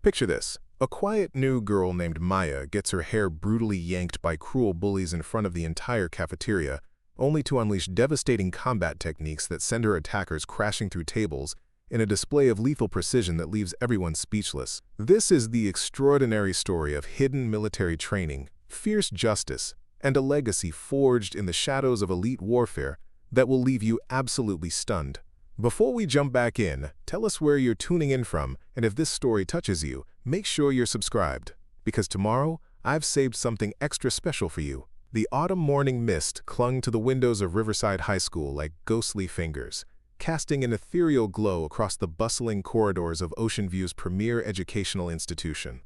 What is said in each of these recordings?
Picture this. A quiet new girl named Maya gets her hair brutally yanked by cruel bullies in front of the entire cafeteria, only to unleash devastating combat techniques that send her attackers crashing through tables in a display of lethal precision that leaves everyone speechless. This is the extraordinary story of hidden military training, fierce justice, and a legacy forged in the shadows of elite warfare that will leave you absolutely stunned. Before we jump back in, tell us where you're tuning in from, and if this story touches you, make sure you're subscribed, because tomorrow I've saved something extra special for you. The autumn morning mist clung to the windows of Riverside High School like ghostly fingers, casting an ethereal glow across the bustling corridors of Ocean View's premier educational institution.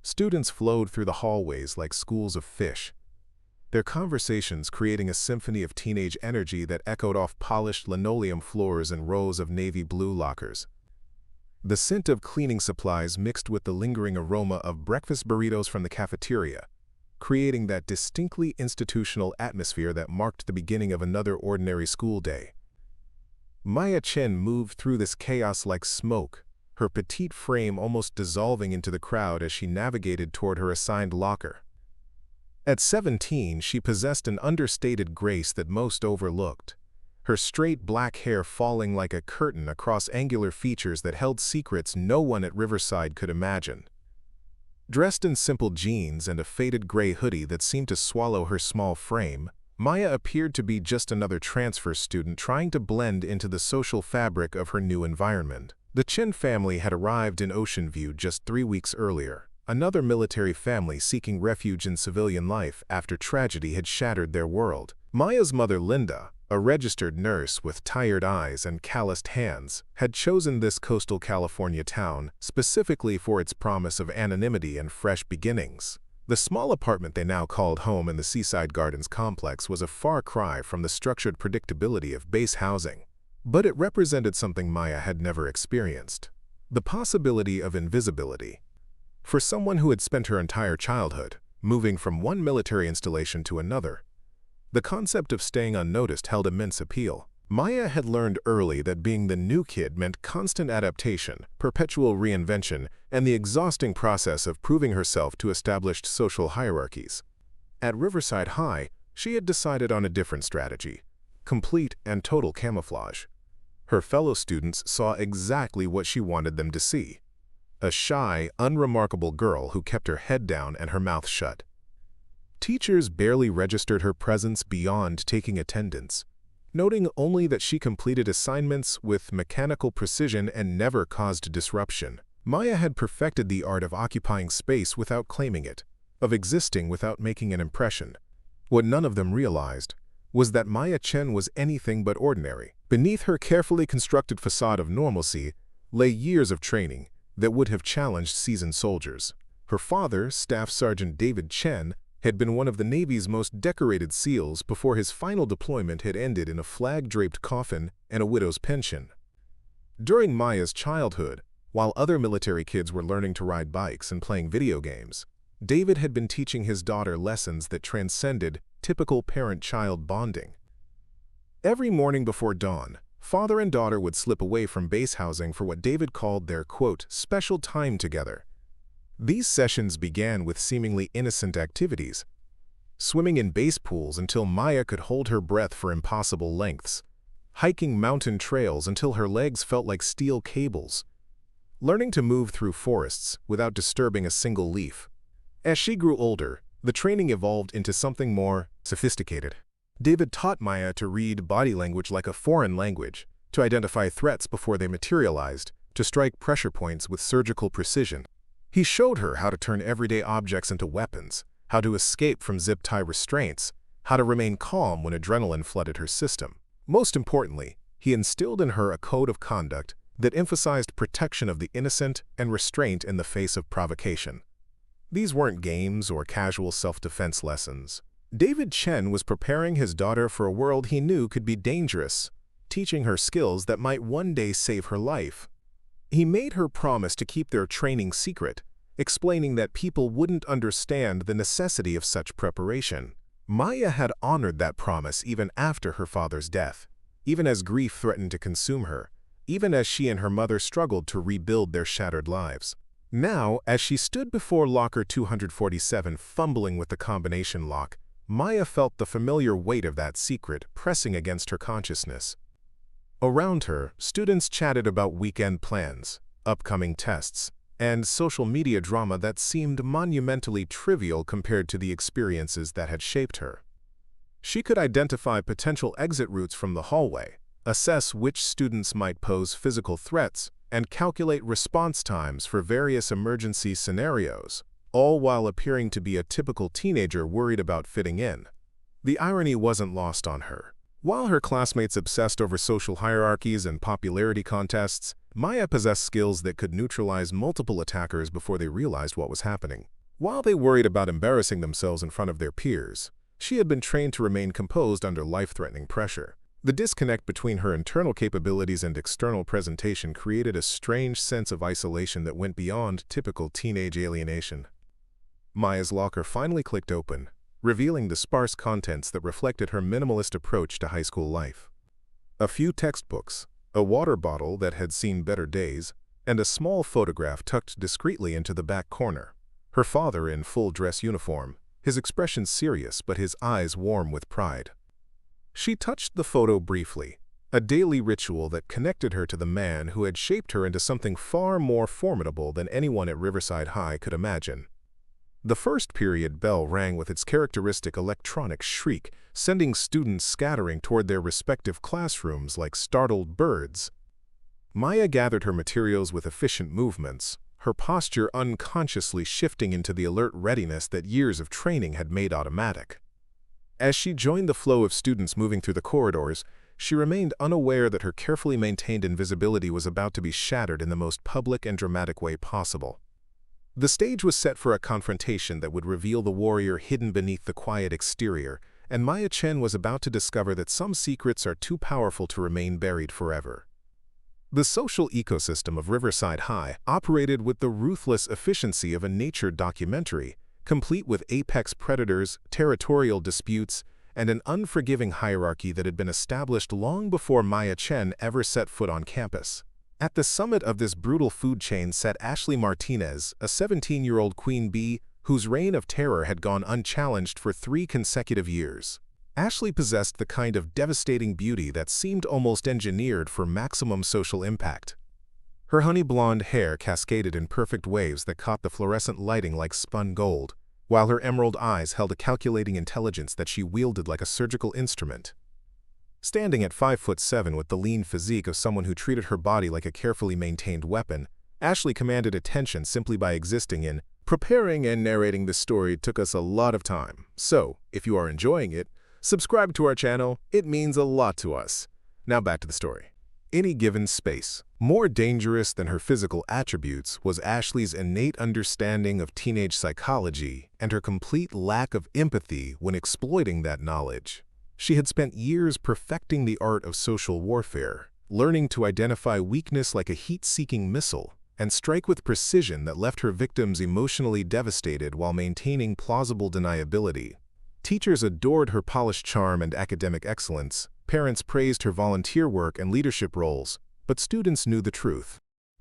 Students flowed through the hallways like schools of fish, their conversations creating a symphony of teenage energy that echoed off polished linoleum floors and rows of navy blue lockers. The scent of cleaning supplies mixed with the lingering aroma of breakfast burritos from the cafeteria, creating that distinctly institutional atmosphere that marked the beginning of another ordinary school day. Maya Chen moved through this chaos like smoke, her petite frame almost dissolving into the crowd as she navigated toward her assigned locker. At 17, she possessed an understated grace that most overlooked, her straight black hair falling like a curtain across angular features that held secrets no one at Riverside could imagine. Dressed in simple jeans and a faded gray hoodie that seemed to swallow her small frame, Maya appeared to be just another transfer student trying to blend into the social fabric of her new environment. The Chen family had arrived in Ocean View just 3 weeks earlier, another military family seeking refuge in civilian life after tragedy had shattered their world. Maya's mother, Linda, a registered nurse with tired eyes and calloused hands, had chosen this coastal California town specifically for its promise of anonymity and fresh beginnings. The small apartment they now called home in the Seaside Gardens complex was a far cry from the structured predictability of base housing, but it represented something Maya had never experienced: the possibility of invisibility. For someone who had spent her entire childhood moving from one military installation to another, the concept of staying unnoticed held immense appeal. Maya had learned early that being the new kid meant constant adaptation, perpetual reinvention, and the exhausting process of proving herself to established social hierarchies. At Riverside High, she had decided on a different strategy: complete and total camouflage. Her fellow students saw exactly what she wanted them to see: a shy, unremarkable girl who kept her head down and her mouth shut. Teachers barely registered her presence beyond taking attendance, noting only that she completed assignments with mechanical precision and never caused disruption. Maya had perfected the art of occupying space without claiming it, of existing without making an impression. What none of them realized was that Maya Chen was anything but ordinary. Beneath her carefully constructed facade of normalcy lay years of training that would have challenged seasoned soldiers. Her father, Staff Sergeant David Chen, had been one of the Navy's most decorated SEALs before his final deployment had ended in a flag-draped coffin and a widow's pension. During Maya's childhood, while other military kids were learning to ride bikes and playing video games, David had been teaching his daughter lessons that transcended typical parent-child bonding. Every morning before dawn, father and daughter would slip away from base housing for what David called their, quote, special time together. These sessions began with seemingly innocent activities: swimming in base pools until Maya could hold her breath for impossible lengths, hiking mountain trails until her legs felt like steel cables, learning to move through forests without disturbing a single leaf. As she grew older, the training evolved into something more sophisticated. David taught Maya to read body language like a foreign language, to identify threats before they materialized, to strike pressure points with surgical precision. He showed her how to turn everyday objects into weapons, how to escape from zip-tie restraints, how to remain calm when adrenaline flooded her system. Most importantly, he instilled in her a code of conduct that emphasized protection of the innocent and restraint in the face of provocation. These weren't games or casual self-defense lessons. David Chen was preparing his daughter for a world he knew could be dangerous, teaching her skills that might one day save her life. He made her promise to keep their training secret, explaining that people wouldn't understand the necessity of such preparation. Maya had honored that promise even after her father's death, even as grief threatened to consume her, even as she and her mother struggled to rebuild their shattered lives. Now, as she stood before locker 247 fumbling with the combination lock, Maya felt the familiar weight of that secret pressing against her consciousness. Around her, students chatted about weekend plans, upcoming tests, and social media drama that seemed monumentally trivial compared to the experiences that had shaped her. She could identify potential exit routes from the hallway, assess which students might pose physical threats, and calculate response times for various emergency scenarios, all while appearing to be a typical teenager worried about fitting in. The irony wasn't lost on her. While her classmates obsessed over social hierarchies and popularity contests, Maya possessed skills that could neutralize multiple attackers before they realized what was happening. While they worried about embarrassing themselves in front of their peers, she had been trained to remain composed under life-threatening pressure. The disconnect between her internal capabilities and external presentation created a strange sense of isolation that went beyond typical teenage alienation. Maya's locker finally clicked open, revealing the sparse contents that reflected her minimalist approach to high school life. A few textbooks, a water bottle that had seen better days, and a small photograph tucked discreetly into the back corner. Her father in full dress uniform, his expression serious but his eyes warm with pride. She touched the photo briefly, a daily ritual that connected her to the man who had shaped her into something far more formidable than anyone at Riverside High could imagine. The first period bell rang with its characteristic electronic shriek, sending students scattering toward their respective classrooms like startled birds. Maya gathered her materials with efficient movements, her posture unconsciously shifting into the alert readiness that years of training had made automatic. As she joined the flow of students moving through the corridors, she remained unaware that her carefully maintained invisibility was about to be shattered in the most public and dramatic way possible. The stage was set for a confrontation that would reveal the warrior hidden beneath the quiet exterior, and Maya Chen was about to discover that some secrets are too powerful to remain buried forever. The social ecosystem of Riverside High operated with the ruthless efficiency of a nature documentary, complete with apex predators, territorial disputes, and an unforgiving hierarchy that had been established long before Maya Chen ever set foot on campus. At the summit of this brutal food chain sat Ashley Martinez, a 17-year-old queen bee whose reign of terror had gone unchallenged for 3 consecutive years. Ashley possessed the kind of devastating beauty that seemed almost engineered for maximum social impact. Her honey blonde hair cascaded in perfect waves that caught the fluorescent lighting like spun gold, while her emerald eyes held a calculating intelligence that she wielded like a surgical instrument. Standing at 5'7" with the lean physique of someone who treated her body like a carefully maintained weapon, Ashley commanded attention simply by existing in. Preparing and narrating this story took us a lot of time, so if you are enjoying it, subscribe to our channel. It means a lot to us. Now back to the story. Any given space. More dangerous than her physical attributes was Ashley's innate understanding of teenage psychology and her complete lack of empathy when exploiting that knowledge. She had spent years perfecting the art of social warfare, learning to identify weakness like a heat-seeking missile and strike with precision that left her victims emotionally devastated while maintaining plausible deniability. Teachers adored her polished charm and academic excellence, parents praised her volunteer work and leadership roles, but students knew the truth.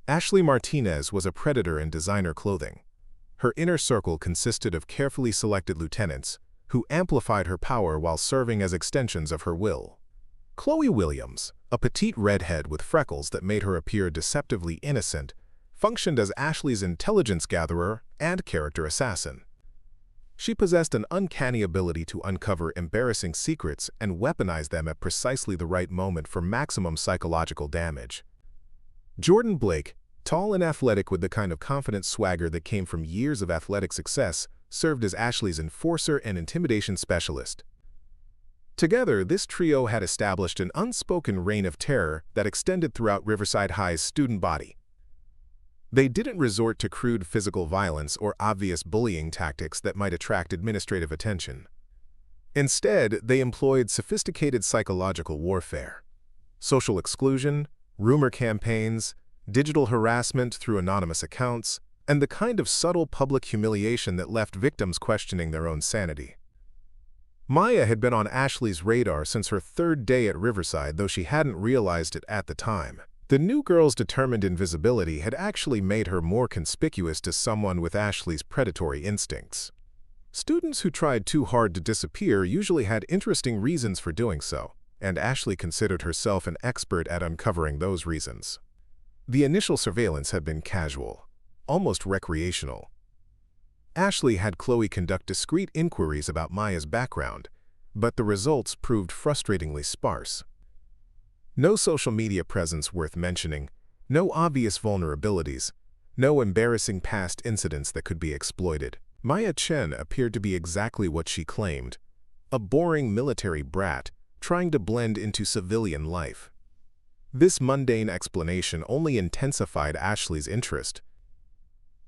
Ashley Martinez was a predator in designer clothing. Her inner circle consisted of carefully selected lieutenants, who amplified her power while serving as extensions of her will. Chloe Williams, a petite redhead with freckles that made her appear deceptively innocent, functioned as Ashley's intelligence gatherer and character assassin. She possessed an uncanny ability to uncover embarrassing secrets and weaponize them at precisely the right moment for maximum psychological damage. Jordan Blake, tall and athletic with the kind of confident swagger that came from years of athletic success, served as Ashley's enforcer and intimidation specialist. Together, this trio had established an unspoken reign of terror that extended throughout Riverside High's student body. They didn't resort to crude physical violence or obvious bullying tactics that might attract administrative attention. Instead, they employed sophisticated psychological warfare, social exclusion, rumor campaigns, digital harassment through anonymous accounts, and the kind of subtle public humiliation that left victims questioning their own sanity. Maya had been on Ashley's radar since her 3rd day at Riverside, though she hadn't realized it at the time. The new girl's determined invisibility had actually made her more conspicuous to someone with Ashley's predatory instincts. Students who tried too hard to disappear usually had interesting reasons for doing so, and Ashley considered herself an expert at uncovering those reasons. The initial surveillance had been casual, almost recreational. Ashley had Chloe conduct discreet inquiries about Maya's background, but the results proved frustratingly sparse. No social media presence worth mentioning, no obvious vulnerabilities, no embarrassing past incidents that could be exploited. Maya Chen appeared to be exactly what she claimed, a boring military brat trying to blend into civilian life. This mundane explanation only intensified Ashley's interest.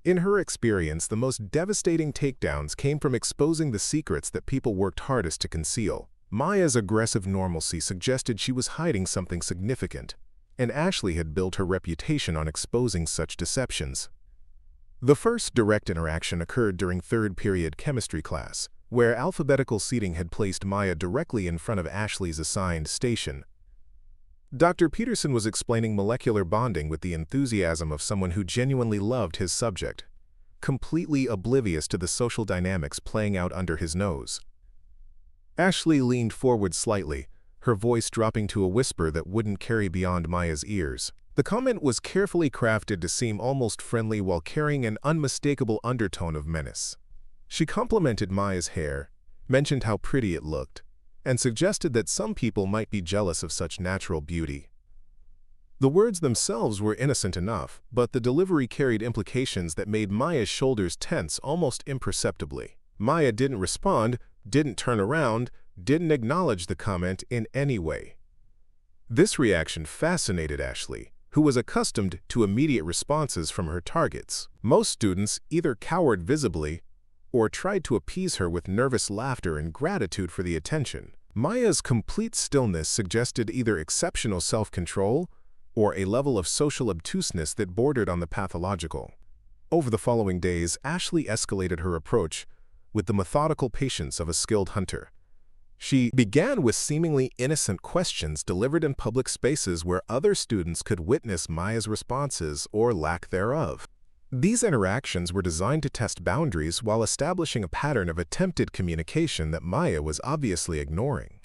In her experience, the most devastating takedowns came from exposing the secrets that people worked hardest to conceal. Maya's aggressive normalcy suggested she was hiding something significant, and Ashley had built her reputation on exposing such deceptions. The first direct interaction occurred during third-period chemistry class, where alphabetical seating had placed Maya directly in front of Ashley's assigned station. Dr. Peterson was explaining molecular bonding with the enthusiasm of someone who genuinely loved his subject, completely oblivious to the social dynamics playing out under his nose. Ashley leaned forward slightly, her voice dropping to a whisper that wouldn't carry beyond Maya's ears. The comment was carefully crafted to seem almost friendly while carrying an unmistakable undertone of menace. She complimented Maya's hair, mentioned how pretty it looked, and suggested that some people might be jealous of such natural beauty. The words themselves were innocent enough, but the delivery carried implications that made Maya's shoulders tense almost imperceptibly. Maya didn't respond, didn't turn around, didn't acknowledge the comment in any way. This reaction fascinated Ashley, who was accustomed to immediate responses from her targets. Most students either cowered visibly or tried to appease her with nervous laughter in gratitude for the attention. Maya's complete stillness suggested either exceptional self-control or a level of social obtuseness that bordered on the pathological. Over the following days, Ashley escalated her approach with the methodical patience of a skilled hunter. She began with seemingly innocent questions delivered in public spaces where other students could witness Maya's responses or lack thereof. These interactions were designed to test boundaries while establishing a pattern of attempted communication that Maya was obviously ignoring.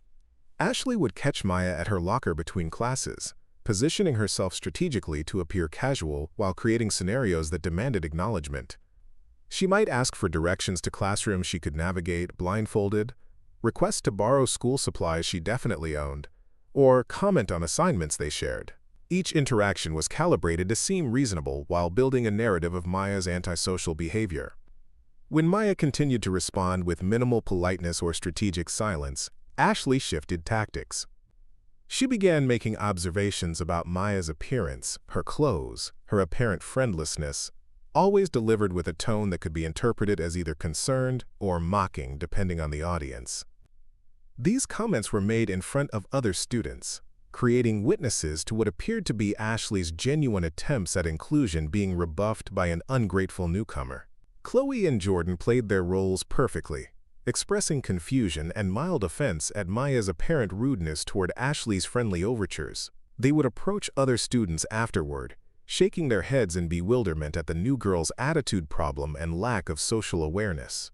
Ashley would catch Maya at her locker between classes, positioning herself strategically to appear casual while creating scenarios that demanded acknowledgement. She might ask for directions to classrooms she could navigate blindfolded, request to borrow school supplies she definitely owned, or comment on assignments they shared. Each interaction was calibrated to seem reasonable while building a narrative of Maya's antisocial behavior. When Maya continued to respond with minimal politeness or strategic silence, Ashley shifted tactics. She began making observations about Maya's appearance, her clothes, her apparent friendlessness, always delivered with a tone that could be interpreted as either concerned or mocking depending on the audience. These comments were made in front of other students, creating witnesses to what appeared to be Ashley's genuine attempts at inclusion being rebuffed by an ungrateful newcomer. Chloe and Jordan played their roles perfectly, expressing confusion and mild offense at Maya's apparent rudeness toward Ashley's friendly overtures. They would approach other students afterward, shaking their heads in bewilderment at the new girl's attitude problem and lack of social awareness.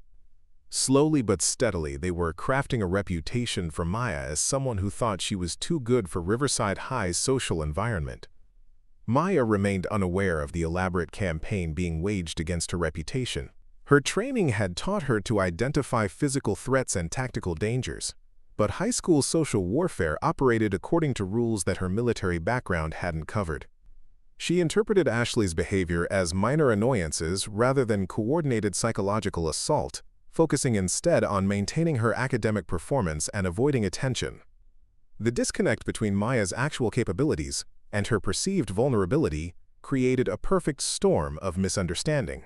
Slowly but steadily, they were crafting a reputation for Maya as someone who thought she was too good for Riverside High's social environment. Maya remained unaware of the elaborate campaign being waged against her reputation. Her training had taught her to identify physical threats and tactical dangers, but high school social warfare operated according to rules that her military background hadn't covered. She interpreted Ashley's behavior as minor annoyances rather than coordinated psychological assault, focusing instead on maintaining her academic performance and avoiding attention. The disconnect between Maya's actual capabilities and her perceived vulnerability created a perfect storm of misunderstanding.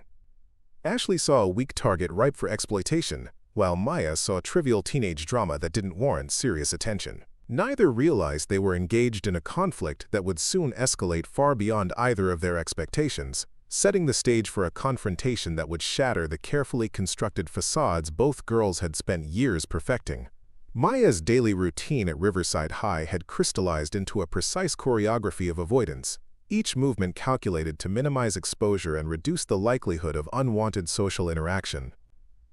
Ashley saw a weak target ripe for exploitation, while Maya saw trivial teenage drama that didn't warrant serious attention. Neither realized they were engaged in a conflict that would soon escalate far beyond either of their expectations, setting the stage for a confrontation that would shatter the carefully constructed facades both girls had spent years perfecting. Maya's daily routine at Riverside High had crystallized into a precise choreography of avoidance, each movement calculated to minimize exposure and reduce the likelihood of unwanted social interaction.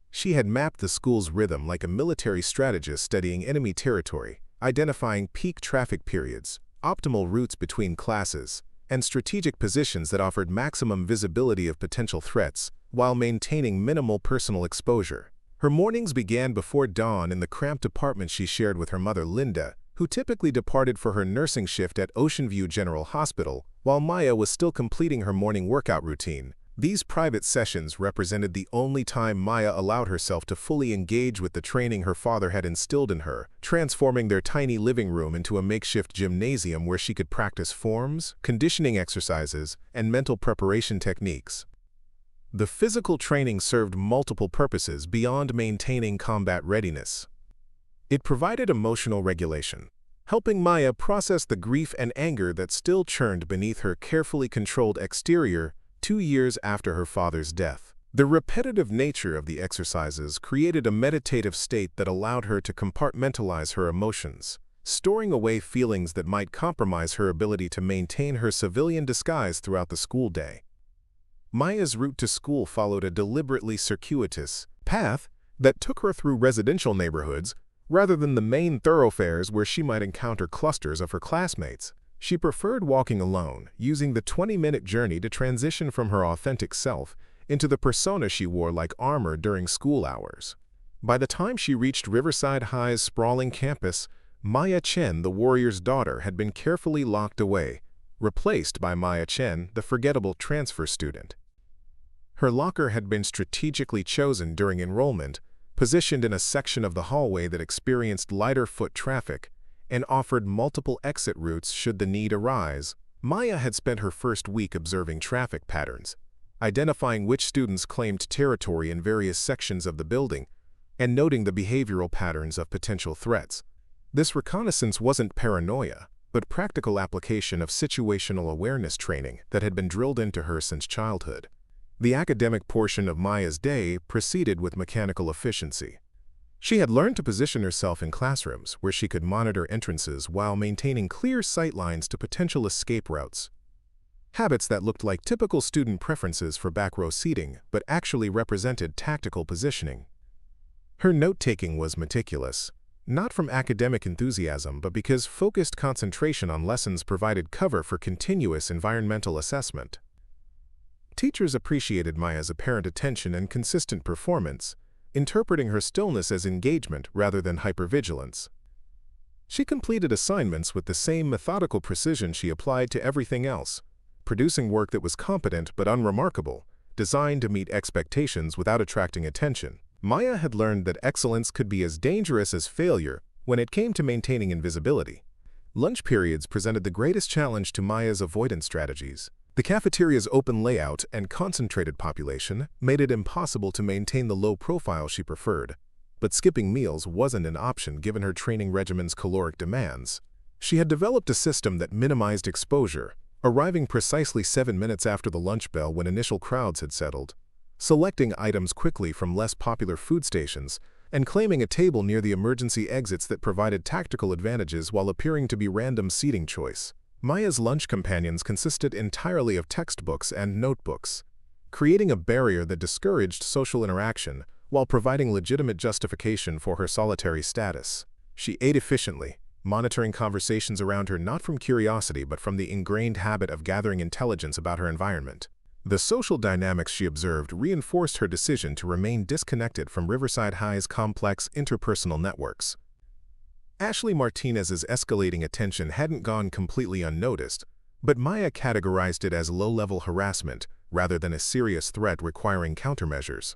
She had mapped the school's rhythm like a military strategist studying enemy territory, identifying peak traffic periods, optimal routes between classes, and strategic positions that offered maximum visibility of potential threats while maintaining minimal personal exposure. Her mornings began before dawn in the cramped apartment she shared with her mother Linda, who typically departed for her nursing shift at Ocean View General Hospital, while Maya was still completing her morning workout routine. These private sessions represented the only time Maya allowed herself to fully engage with the training her father had instilled in her, transforming their tiny living room into a makeshift gymnasium where she could practice forms, conditioning exercises, and mental preparation techniques. The physical training served multiple purposes beyond maintaining combat readiness. It provided emotional regulation, helping Maya process the grief and anger that still churned beneath her carefully controlled exterior 2 years after her father's death. The repetitive nature of the exercises created a meditative state that allowed her to compartmentalize her emotions, storing away feelings that might compromise her ability to maintain her civilian disguise throughout the school day. Maya's route to school followed a deliberately circuitous path that took her through residential neighborhoods rather than the main thoroughfares where she might encounter clusters of her classmates. She preferred walking alone, using the 20-minute journey to transition from her authentic self into the persona she wore like armor during school hours. By the time she reached Riverside High's sprawling campus, Maya Chen, the warrior's daughter, had been carefully locked away, replaced by Maya Chen, the forgettable transfer student. Her locker had been strategically chosen during enrollment, positioned in a section of the hallway that experienced lighter foot traffic, and offered multiple exit routes should the need arise. Maya had spent her first week observing traffic patterns, identifying which students claimed territory in various sections of the building, and noting the behavioral patterns of potential threats. This reconnaissance wasn't paranoia, but practical application of situational awareness training that had been drilled into her since childhood. The academic portion of Maya's day proceeded with mechanical efficiency. She had learned to position herself in classrooms where she could monitor entrances while maintaining clear sightlines to potential escape routes. Habits that looked like typical student preferences for back-row seating but actually represented tactical positioning. Her note-taking was meticulous, not from academic enthusiasm but because focused concentration on lessons provided cover for continuous environmental assessment. Teachers appreciated Maya's apparent attention and consistent performance, interpreting her stillness as engagement rather than hypervigilance. She completed assignments with the same methodical precision she applied to everything else, producing work that was competent but unremarkable, designed to meet expectations without attracting attention. Maya had learned that excellence could be as dangerous as failure when it came to maintaining invisibility. Lunch periods presented the greatest challenge to Maya's avoidance strategies. The cafeteria's open layout and concentrated population made it impossible to maintain the low profile she preferred, but skipping meals wasn't an option given her training regimen's caloric demands. She had developed a system that minimized exposure, arriving precisely 7 minutes after the lunch bell when initial crowds had settled, selecting items quickly from less popular food stations, and claiming a table near the emergency exits that provided tactical advantages while appearing to be random seating choice. Maya's lunch companions consisted entirely of textbooks and notebooks, creating a barrier that discouraged social interaction while providing legitimate justification for her solitary status. She ate efficiently, monitoring conversations around her not from curiosity but from the ingrained habit of gathering intelligence about her environment. The social dynamics she observed reinforced her decision to remain disconnected from Riverside High's complex interpersonal networks. Ashley Martinez's escalating attention hadn't gone completely unnoticed, but Maya categorized it as low-level harassment rather than a serious threat requiring countermeasures.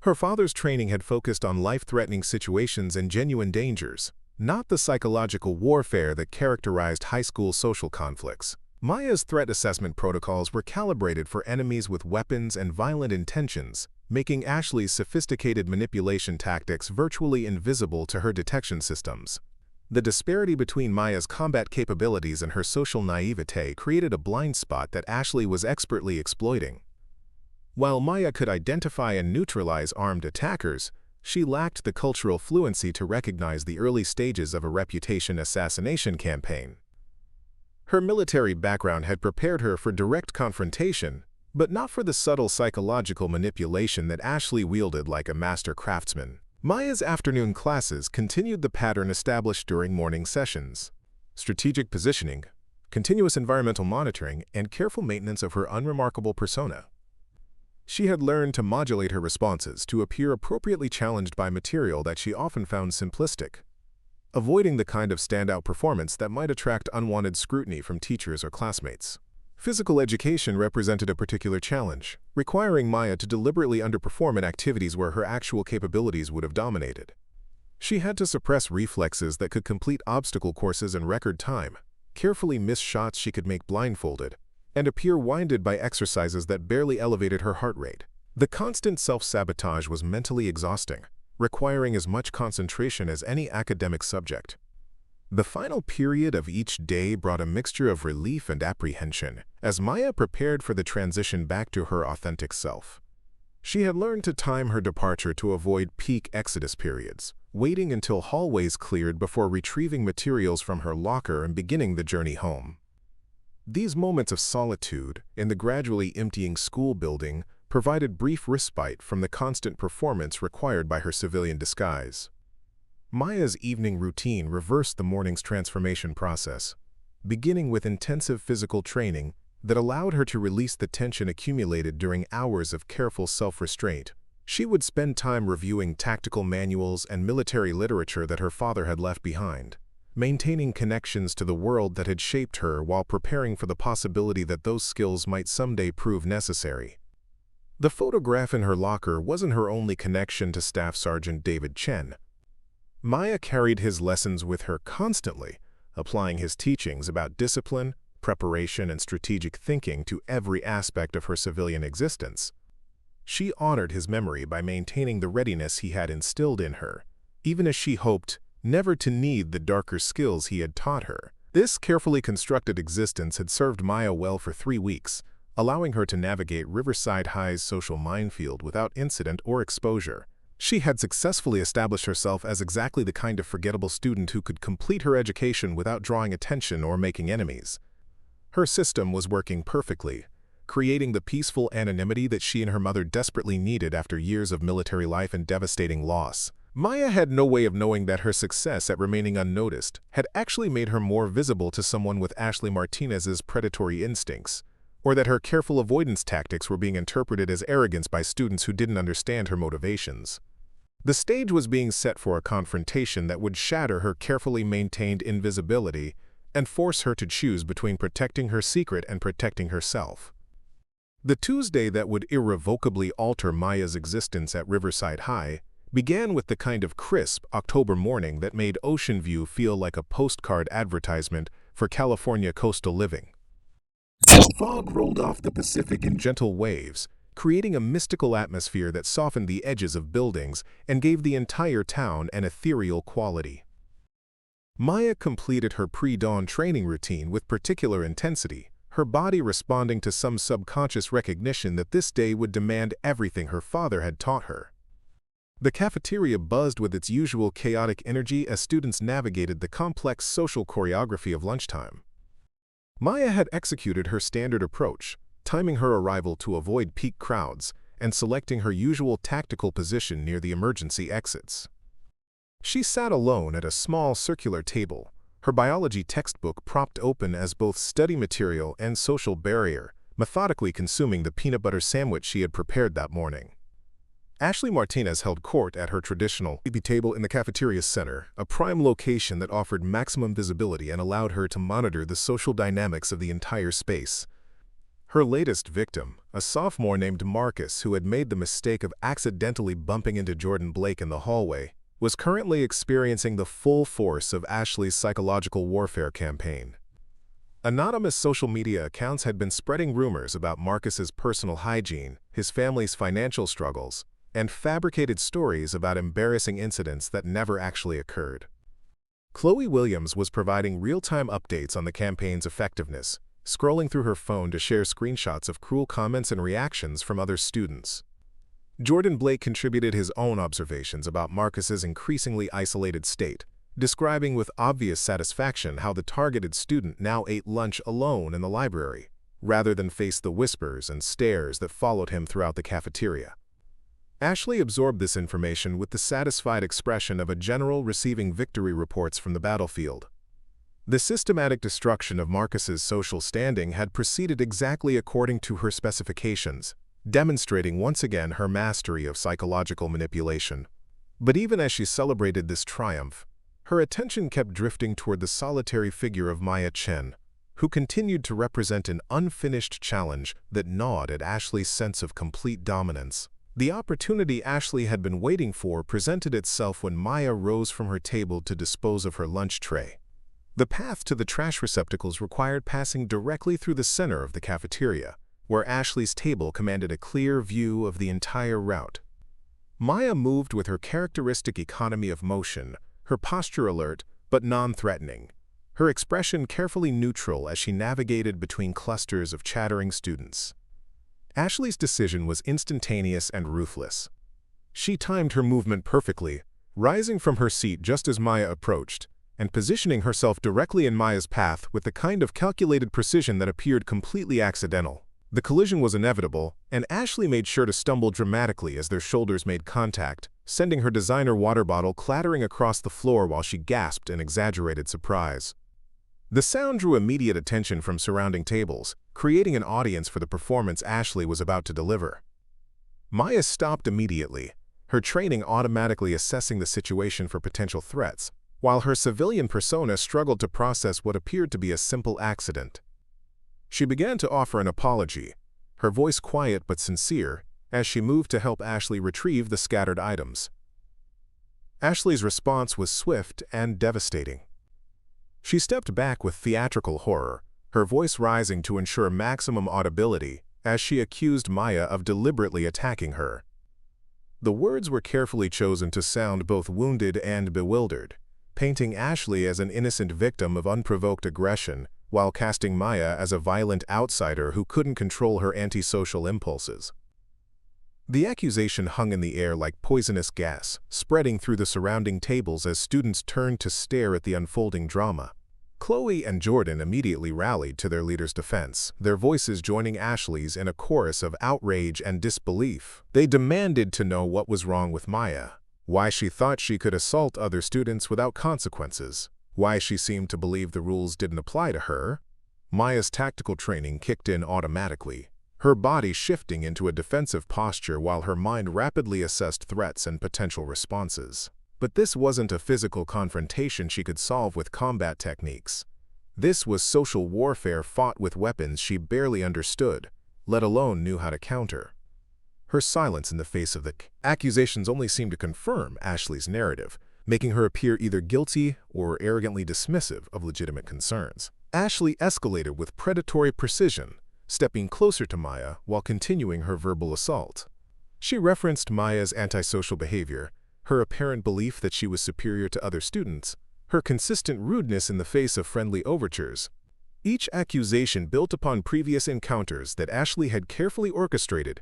Her father's training had focused on life-threatening situations and genuine dangers, not the psychological warfare that characterized high school social conflicts. Maya's threat assessment protocols were calibrated for enemies with weapons and violent intentions, making Ashley's sophisticated manipulation tactics virtually invisible to her detection systems. The disparity between Maya's combat capabilities and her social naivete created a blind spot that Ashley was expertly exploiting. While Maya could identify and neutralize armed attackers, she lacked the cultural fluency to recognize the early stages of a reputation assassination campaign. Her military background had prepared her for direct confrontation, but not for the subtle psychological manipulation that Ashley wielded like a master craftsman. Maya's afternoon classes continued the pattern established during morning sessions: strategic positioning, continuous environmental monitoring, and careful maintenance of her unremarkable persona. She had learned to modulate her responses to appear appropriately challenged by material that she often found simplistic, avoiding the kind of standout performance that might attract unwanted scrutiny from teachers or classmates. Physical education represented a particular challenge, requiring Maya to deliberately underperform in activities where her actual capabilities would have dominated. She had to suppress reflexes that could complete obstacle courses in record time, carefully miss shots she could make blindfolded, and appear winded by exercises that barely elevated her heart rate. The constant self-sabotage was mentally exhausting, requiring as much concentration as any academic subject. The final period of each day brought a mixture of relief and apprehension as Maya prepared for the transition back to her authentic self. She had learned to time her departure to avoid peak exodus periods, waiting until hallways cleared before retrieving materials from her locker and beginning the journey home. These moments of solitude in the gradually emptying school building provided brief respite from the constant performance required by her civilian disguise. Maya's evening routine reversed the morning's transformation process, beginning with intensive physical training that allowed her to release the tension accumulated during hours of careful self-restraint. She would spend time reviewing tactical manuals and military literature that her father had left behind, maintaining connections to the world that had shaped her while preparing for the possibility that those skills might someday prove necessary. The photograph in her locker wasn't her only connection to Staff Sergeant David Chen. Maya carried his lessons with her constantly, applying his teachings about discipline, preparation, and strategic thinking to every aspect of her civilian existence. She honored his memory by maintaining the readiness he had instilled in her, even as she hoped never to need the darker skills he had taught her. This carefully constructed existence had served Maya well for 3 weeks, allowing her to navigate Riverside High's social minefield without incident or exposure. She had successfully established herself as exactly the kind of forgettable student who could complete her education without drawing attention or making enemies. Her system was working perfectly, creating the peaceful anonymity that she and her mother desperately needed after years of military life and devastating loss. Maya had no way of knowing that her success at remaining unnoticed had actually made her more visible to someone with Ashley Martinez's predatory instincts, or that her careful avoidance tactics were being interpreted as arrogance by students who didn't understand her motivations. The stage was being set for a confrontation that would shatter her carefully maintained invisibility and force her to choose between protecting her secret and protecting herself. The Tuesday that would irrevocably alter Maya's existence at Riverside High began with the kind of crisp October morning that made Ocean View feel like a postcard advertisement for California coastal living. Fog rolled off the Pacific in gentle waves, creating a mystical atmosphere that softened the edges of buildings and gave the entire town an ethereal quality. Maya completed her pre-dawn training routine with particular intensity, her body responding to some subconscious recognition that this day would demand everything her father had taught her. The cafeteria buzzed with its usual chaotic energy as students navigated the complex social choreography of lunchtime. Maya had executed her standard approach, timing her arrival to avoid peak crowds and selecting her usual tactical position near the emergency exits. She sat alone at a small circular table, her biology textbook propped open as both study material and social barrier, methodically consuming the peanut butter sandwich she had prepared that morning. Ashley Martinez held court at her traditional table in the cafeteria center, a prime location that offered maximum visibility and allowed her to monitor the social dynamics of the entire space. Her latest victim, a sophomore named Marcus who had made the mistake of accidentally bumping into Jordan Blake in the hallway, was currently experiencing the full force of Ashley's psychological warfare campaign. Anonymous social media accounts had been spreading rumors about Marcus's personal hygiene, his family's financial struggles, and fabricated stories about embarrassing incidents that never actually occurred. Chloe Williams was providing real-time updates on the campaign's effectiveness, scrolling through her phone to share screenshots of cruel comments and reactions from other students. Jordan Blake contributed his own observations about Marcus's increasingly isolated state, describing with obvious satisfaction how the targeted student now ate lunch alone in the library, rather than face the whispers and stares that followed him throughout the cafeteria. Ashley absorbed this information with the satisfied expression of a general receiving victory reports from the battlefield. The systematic destruction of Marcus's social standing had proceeded exactly according to her specifications, demonstrating once again her mastery of psychological manipulation. But even as she celebrated this triumph, her attention kept drifting toward the solitary figure of Chen, who continued to represent an unfinished challenge that gnawed at Ashley's sense of complete dominance. The opportunity Ashley had been waiting for presented itself when Maya rose from her table to dispose of her lunch tray. The path to the trash receptacles required passing directly through the center of the cafeteria, where Ashley's table commanded a clear view of the entire route. Maya moved with her characteristic economy of motion, her posture alert but non-threatening, her expression carefully neutral as she navigated between clusters of chattering students. Ashley's decision was instantaneous and ruthless. She timed her movement perfectly, rising from her seat just as Maya approached, and positioning herself directly in Maya's path with the kind of calculated precision that appeared completely accidental. The collision was inevitable, and Ashley made sure to stumble dramatically as their shoulders made contact, sending her designer water bottle clattering across the floor while she gasped in exaggerated surprise. The sound drew immediate attention from surrounding tables, creating an audience for the performance Ashley was about to deliver. Maya stopped immediately, her training automatically assessing the situation for potential threats, while her civilian persona struggled to process what appeared to be a simple accident. She began to offer an apology, her voice quiet but sincere, as she moved to help Ashley retrieve the scattered items. Ashley's response was swift and devastating. She stepped back with theatrical horror, her voice rising to ensure maximum audibility as she accused Maya of deliberately attacking her. The words were carefully chosen to sound both wounded and bewildered, painting Ashley as an innocent victim of unprovoked aggression while casting Maya as a violent outsider who couldn't control her antisocial impulses. The accusation hung in the air like poisonous gas, spreading through the surrounding tables as students turned to stare at the unfolding drama. Chloe and Jordan immediately rallied to their leader's defense, their voices joining Ashley's in a chorus of outrage and disbelief. They demanded to know what was wrong with Maya, why she thought she could assault other students without consequences, why she seemed to believe the rules didn't apply to her. Maya's tactical training kicked in automatically, her body shifting into a defensive posture while her mind rapidly assessed threats and potential responses. But this wasn't a physical confrontation she could solve with combat techniques. This was social warfare fought with weapons she barely understood, let alone knew how to counter. Her silence in the face of the accusations only seemed to confirm Ashley's narrative, making her appear either guilty or arrogantly dismissive of legitimate concerns. Ashley escalated with predatory precision, stepping closer to Maya while continuing her verbal assault. She referenced Maya's antisocial behavior, her apparent belief that she was superior to other students, her consistent rudeness in the face of friendly overtures. Each accusation built upon previous encounters that Ashley had carefully orchestrated,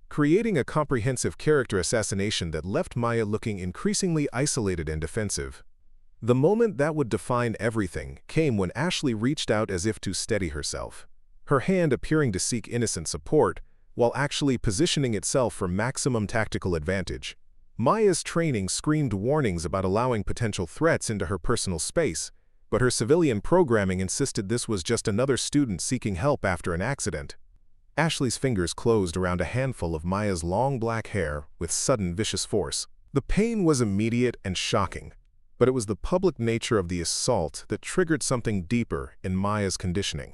creating a comprehensive character assassination that left Maya looking increasingly isolated and defensive. The moment that would define everything came when Ashley reached out as if to steady herself, her hand appearing to seek innocent support, while actually positioning itself for maximum tactical advantage. Maya's training screamed warnings about allowing potential threats into her personal space, but her civilian programming insisted this was just another student seeking help after an accident. Ashley's fingers closed around a handful of Maya's long black hair with sudden vicious force. The pain was immediate and shocking, but it was the public nature of the assault that triggered something deeper in Maya's conditioning.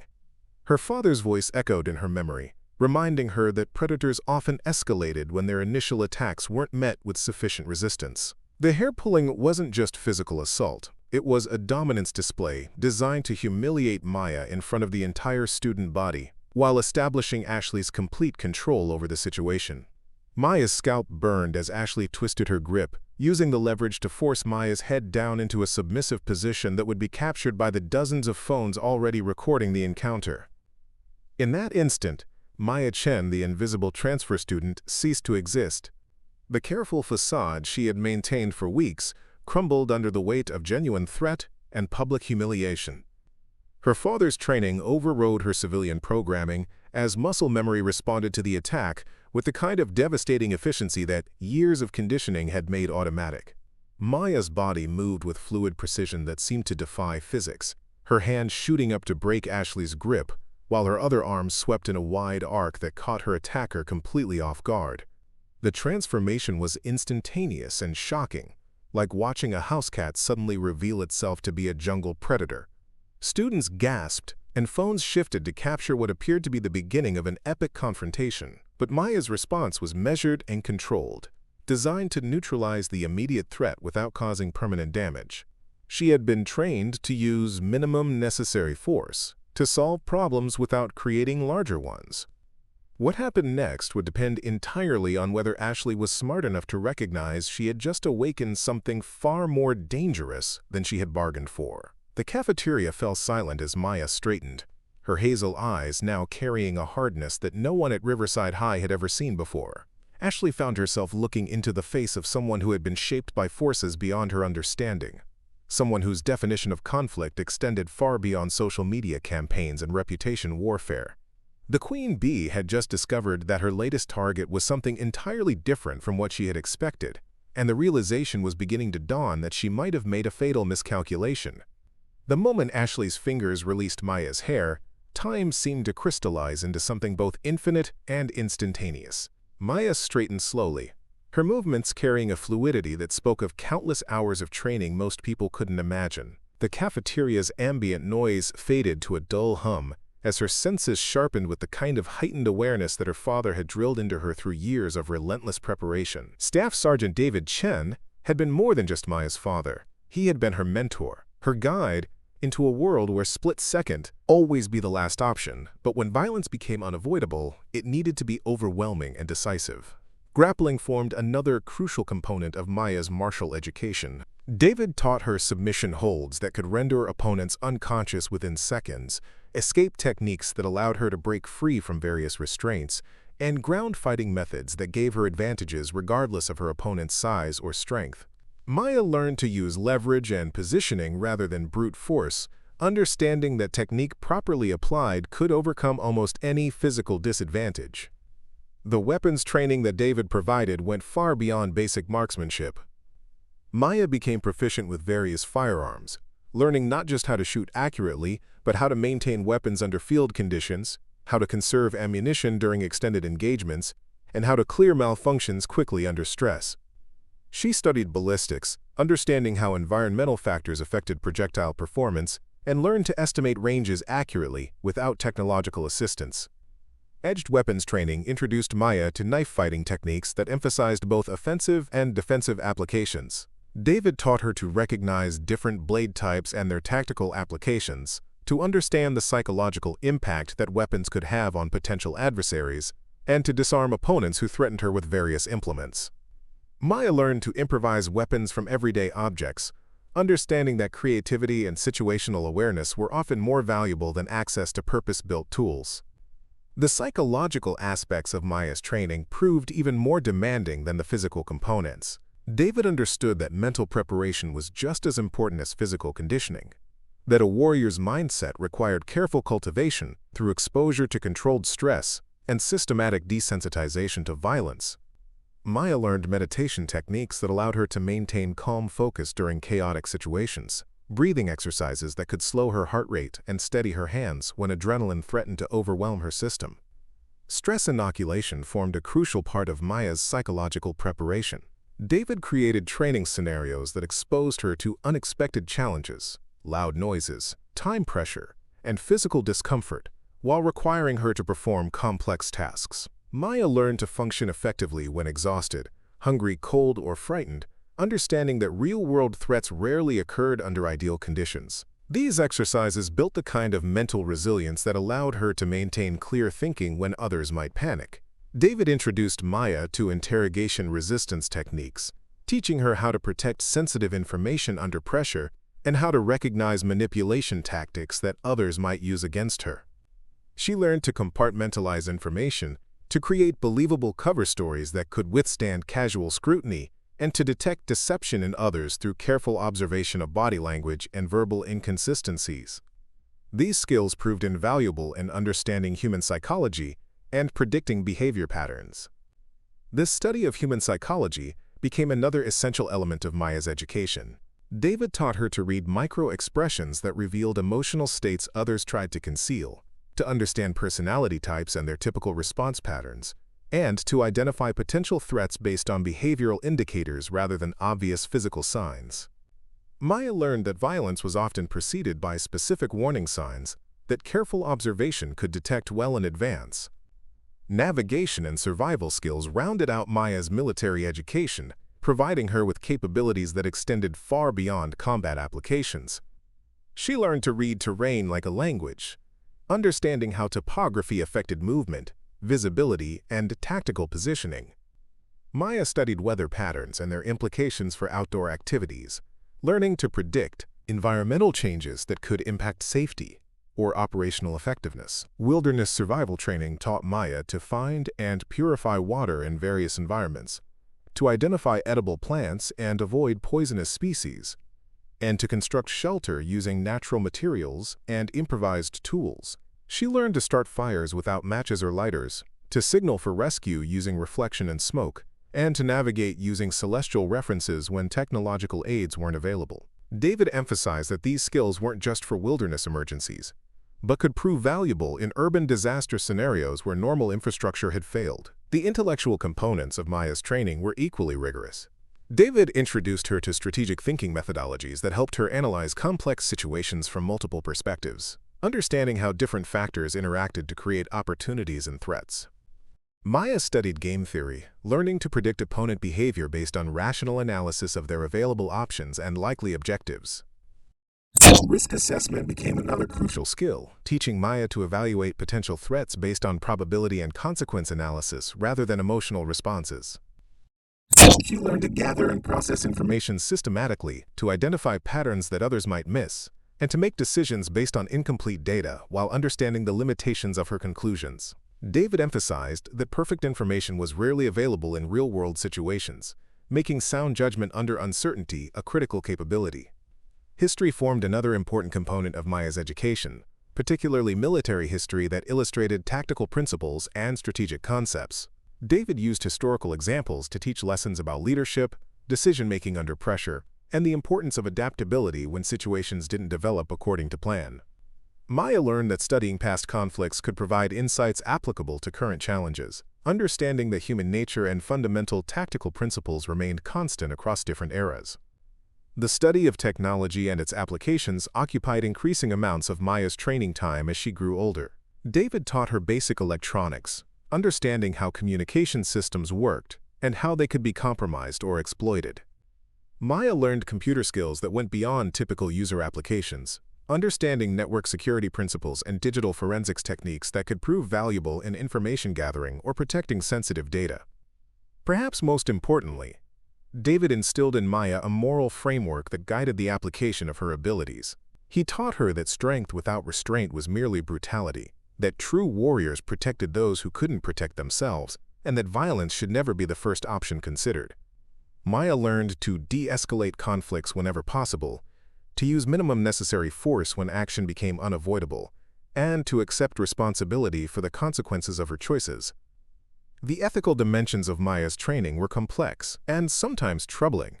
Her father's voice echoed in her memory, reminding her that predators often escalated when their initial attacks weren't met with sufficient resistance. The hair-pulling wasn't just physical assault. It was a dominance display designed to humiliate Maya in front of the entire student body, while establishing Ashley's complete control over the situation. Maya's scalp burned as Ashley twisted her grip, using the leverage to force Maya's head down into a submissive position that would be captured by the dozens of phones already recording the encounter. In that instant, Chen, the invisible transfer student, ceased to exist. The careful facade she had maintained for weeks crumbled under the weight of genuine threat and public humiliation. Her father's training overrode her civilian programming as muscle memory responded to the attack with the kind of devastating efficiency that years of conditioning had made automatic. Maya's body moved with fluid precision that seemed to defy physics, her hand shooting up to break Ashley's grip, while her other arm swept in a wide arc that caught her attacker completely off guard. The transformation was instantaneous and shocking, like watching a house cat suddenly reveal itself to be a jungle predator. Students gasped, and phones shifted to capture what appeared to be the beginning of an epic confrontation. But Maya's response was measured and controlled, designed to neutralize the immediate threat without causing permanent damage. She had been trained to use minimum necessary force, to solve problems without creating larger ones. What happened next would depend entirely on whether Ashley was smart enough to recognize she had just awakened something far more dangerous than she had bargained for. The cafeteria fell silent as Maya straightened, her hazel eyes now carrying a hardness that no one at Riverside High had ever seen before. Ashley found herself looking into the face of someone who had been shaped by forces beyond her understanding, someone whose definition of conflict extended far beyond social media campaigns and reputation warfare. The Queen Bee had just discovered that her latest target was something entirely different from what she had expected, and the realization was beginning to dawn that she might have made a fatal miscalculation. The moment Ashley's fingers released Maya's hair, time seemed to crystallize into something both infinite and instantaneous. Maya straightened slowly, her movements carrying a fluidity that spoke of countless hours of training most people couldn't imagine. The cafeteria's ambient noise faded to a dull hum as her senses sharpened with the kind of heightened awareness that her father had drilled into her through years of relentless preparation. Staff Sergeant David Chen had been more than just Maya's father. He had been her mentor, her guide into a world where split second always be the last option, but when violence became unavoidable, it needed to be overwhelming and decisive. Grappling formed another crucial component of Maya's martial education. David taught her submission holds that could render opponents unconscious within seconds, escape techniques that allowed her to break free from various restraints, and ground fighting methods that gave her advantages regardless of her opponent's size or strength. Maya learned to use leverage and positioning rather than brute force, understanding that technique properly applied could overcome almost any physical disadvantage. The weapons training that David provided went far beyond basic marksmanship. Maya became proficient with various firearms, learning not just how to shoot accurately, but how to maintain weapons under field conditions, how to conserve ammunition during extended engagements, and how to clear malfunctions quickly under stress. She studied ballistics, understanding how environmental factors affected projectile performance, and learned to estimate ranges accurately without technological assistance. Edged weapons training introduced Maya to knife fighting techniques that emphasized both offensive and defensive applications. David taught her to recognize different blade types and their tactical applications, to understand the psychological impact that weapons could have on potential adversaries, and to disarm opponents who threatened her with various implements. Maya learned to improvise weapons from everyday objects, understanding that creativity and situational awareness were often more valuable than access to purpose-built tools. The psychological aspects of Maya's training proved even more demanding than the physical components. David understood that mental preparation was just as important as physical conditioning, that a warrior's mindset required careful cultivation through exposure to controlled stress and systematic desensitization to violence. Maya learned meditation techniques that allowed her to maintain calm focus during chaotic situations, breathing exercises that could slow her heart rate and steady her hands when adrenaline threatened to overwhelm her system. Stress inoculation formed a crucial part of Maya's psychological preparation. David created training scenarios that exposed her to unexpected challenges, loud noises, time pressure, and physical discomfort, while requiring her to perform complex tasks. Maya learned to function effectively when exhausted, hungry, cold, or frightened, understanding that real-world threats rarely occurred under ideal conditions. These exercises built the kind of mental resilience that allowed her to maintain clear thinking when others might panic. David introduced Maya to interrogation resistance techniques, teaching her how to protect sensitive information under pressure and how to recognize manipulation tactics that others might use against her. She learned to compartmentalize information, to create believable cover stories that could withstand casual scrutiny, and to detect deception in others through careful observation of body language and verbal inconsistencies. These skills proved invaluable in understanding human psychology and predicting behavior patterns. This study of human psychology became another essential element of Maya's education. David taught her to read micro-expressions that revealed emotional states others tried to conceal, to understand personality types and their typical response patterns, and to identify potential threats based on behavioral indicators rather than obvious physical signs. Maya learned that violence was often preceded by specific warning signs that careful observation could detect well in advance. Navigation and survival skills rounded out Maya's military education, providing her with capabilities that extended far beyond combat applications. She learned to read terrain like a language, understanding how topography affected movement, visibility, and tactical positioning. Maya studied weather patterns and their implications for outdoor activities, learning to predict environmental changes that could impact safety or operational effectiveness. Wilderness survival training taught Maya to find and purify water in various environments, to identify edible plants and avoid poisonous species, and to construct shelter using natural materials and improvised tools. She learned to start fires without matches or lighters, to signal for rescue using reflection and smoke, and to navigate using celestial references when technological aids weren't available. David emphasized that these skills weren't just for wilderness emergencies, but could prove valuable in urban disaster scenarios where normal infrastructure had failed. The intellectual components of Maya's training were equally rigorous. David introduced her to strategic thinking methodologies that helped her analyze complex situations from multiple perspectives, understanding how different factors interacted to create opportunities and threats. Maya studied game theory, learning to predict opponent behavior based on rational analysis of their available options and likely objectives. Risk assessment became another crucial skill, teaching Maya to evaluate potential threats based on probability and consequence analysis rather than emotional responses. She learned to gather and process information systematically, to identify patterns that others might miss, and to make decisions based on incomplete data while understanding the limitations of her conclusions. David emphasized that perfect information was rarely available in real-world situations, making sound judgment under uncertainty a critical capability. History formed another important component of Maya's education, particularly military history that illustrated tactical principles and strategic concepts. David used historical examples to teach lessons about leadership, decision-making under pressure, and the importance of adaptability when situations didn't develop according to plan. Maya learned that studying past conflicts could provide insights applicable to current challenges, understanding that human nature and fundamental tactical principles remained constant across different eras. The study of technology and its applications occupied increasing amounts of Maya's training time as she grew older. David taught her basic electronics, understanding how communication systems worked and how they could be compromised or exploited. Maya learned computer skills that went beyond typical user applications, understanding network security principles and digital forensics techniques that could prove valuable in information gathering or protecting sensitive data. Perhaps most importantly, David instilled in Maya a moral framework that guided the application of her abilities. He taught her that strength without restraint was merely brutality, that true warriors protected those who couldn't protect themselves, and that violence should never be the first option considered. Maya learned to de-escalate conflicts whenever possible, to use minimum necessary force when action became unavoidable, and to accept responsibility for the consequences of her choices. The ethical dimensions of Maya's training were complex and sometimes troubling.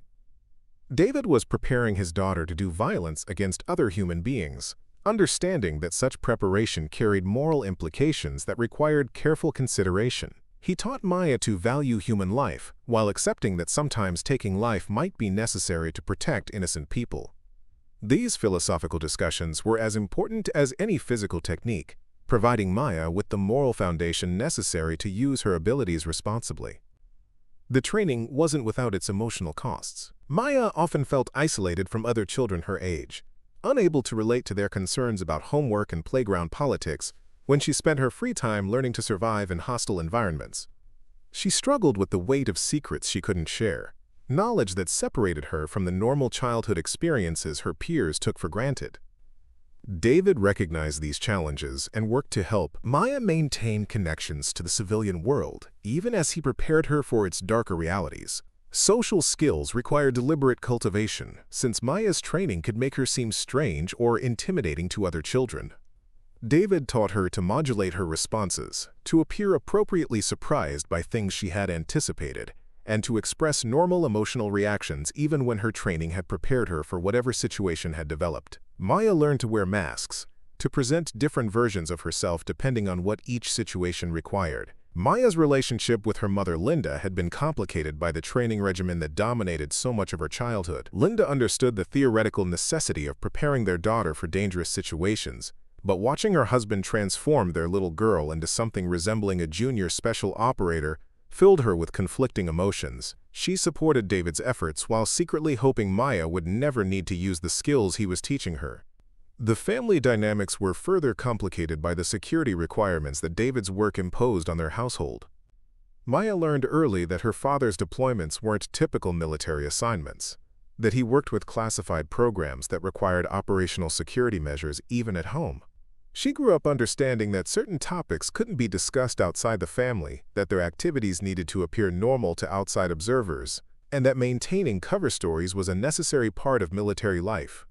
David was preparing his daughter to do violence against other human beings, understanding that such preparation carried moral implications that required careful consideration. He taught Maya to value human life, while accepting that sometimes taking life might be necessary to protect innocent people. These philosophical discussions were as important as any physical technique, providing Maya with the moral foundation necessary to use her abilities responsibly. The training wasn't without its emotional costs. Maya often felt isolated from other children her age, unable to relate to their concerns about homework and playground politics when she spent her free time learning to survive in hostile environments. She struggled with the weight of secrets she couldn't share, knowledge that separated her from the normal childhood experiences her peers took for granted. David recognized these challenges and worked to help Maya maintain connections to the civilian world, even as he prepared her for its darker realities. Social skills require deliberate cultivation, since Maya's training could make her seem strange or intimidating to other children. David taught her to modulate her responses, to appear appropriately surprised by things she had anticipated, and to express normal emotional reactions even when her training had prepared her for whatever situation had developed. Maya learned to wear masks, to present different versions of herself depending on what each situation required. Maya's relationship with her mother Linda had been complicated by the training regimen that dominated so much of her childhood. Linda understood the theoretical necessity of preparing their daughter for dangerous situations, but watching her husband transform their little girl into something resembling a junior special operator filled her with conflicting emotions. She supported David's efforts while secretly hoping Maya would never need to use the skills he was teaching her. The family dynamics were further complicated by the security requirements that David's work imposed on their household. Maya learned early that her father's deployments weren't typical military assignments, that he worked with classified programs that required operational security measures even at home. She grew up understanding that certain topics couldn't be discussed outside the family, that their activities needed to appear normal to outside observers, and that maintaining cover stories was a necessary part of military life.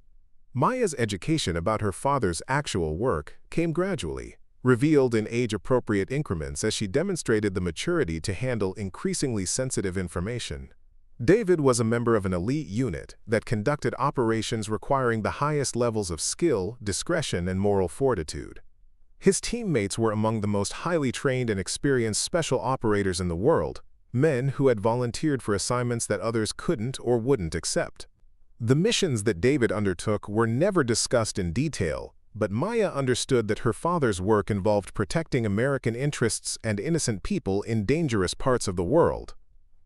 Maya's education about her father's actual work came gradually, revealed in age-appropriate increments as she demonstrated the maturity to handle increasingly sensitive information. David was a member of an elite unit that conducted operations requiring the highest levels of skill, discretion, and moral fortitude. His teammates were among the most highly trained and experienced special operators in the world, men who had volunteered for assignments that others couldn't or wouldn't accept. The missions that David undertook were never discussed in detail, but Maya understood that her father's work involved protecting American interests and innocent people in dangerous parts of the world.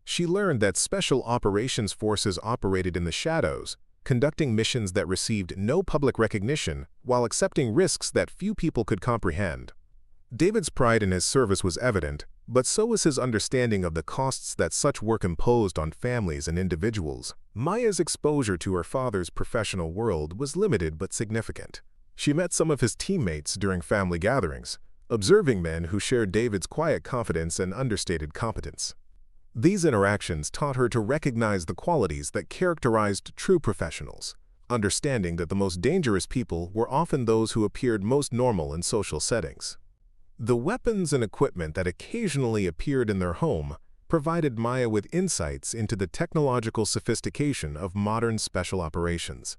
She learned that special operations forces operated in the shadows, conducting missions that received no public recognition while accepting risks that few people could comprehend. David's pride in his service was evident, but so was his understanding of the costs that such work imposed on families and individuals. Maya's exposure to her father's professional world was limited but significant. She met some of his teammates during family gatherings, observing men who shared David's quiet confidence and understated competence. These interactions taught her to recognize the qualities that characterized true professionals, understanding that the most dangerous people were often those who appeared most normal in social settings. The weapons and equipment that occasionally appeared in their home provided Maya with insights into the technological sophistication of modern special operations.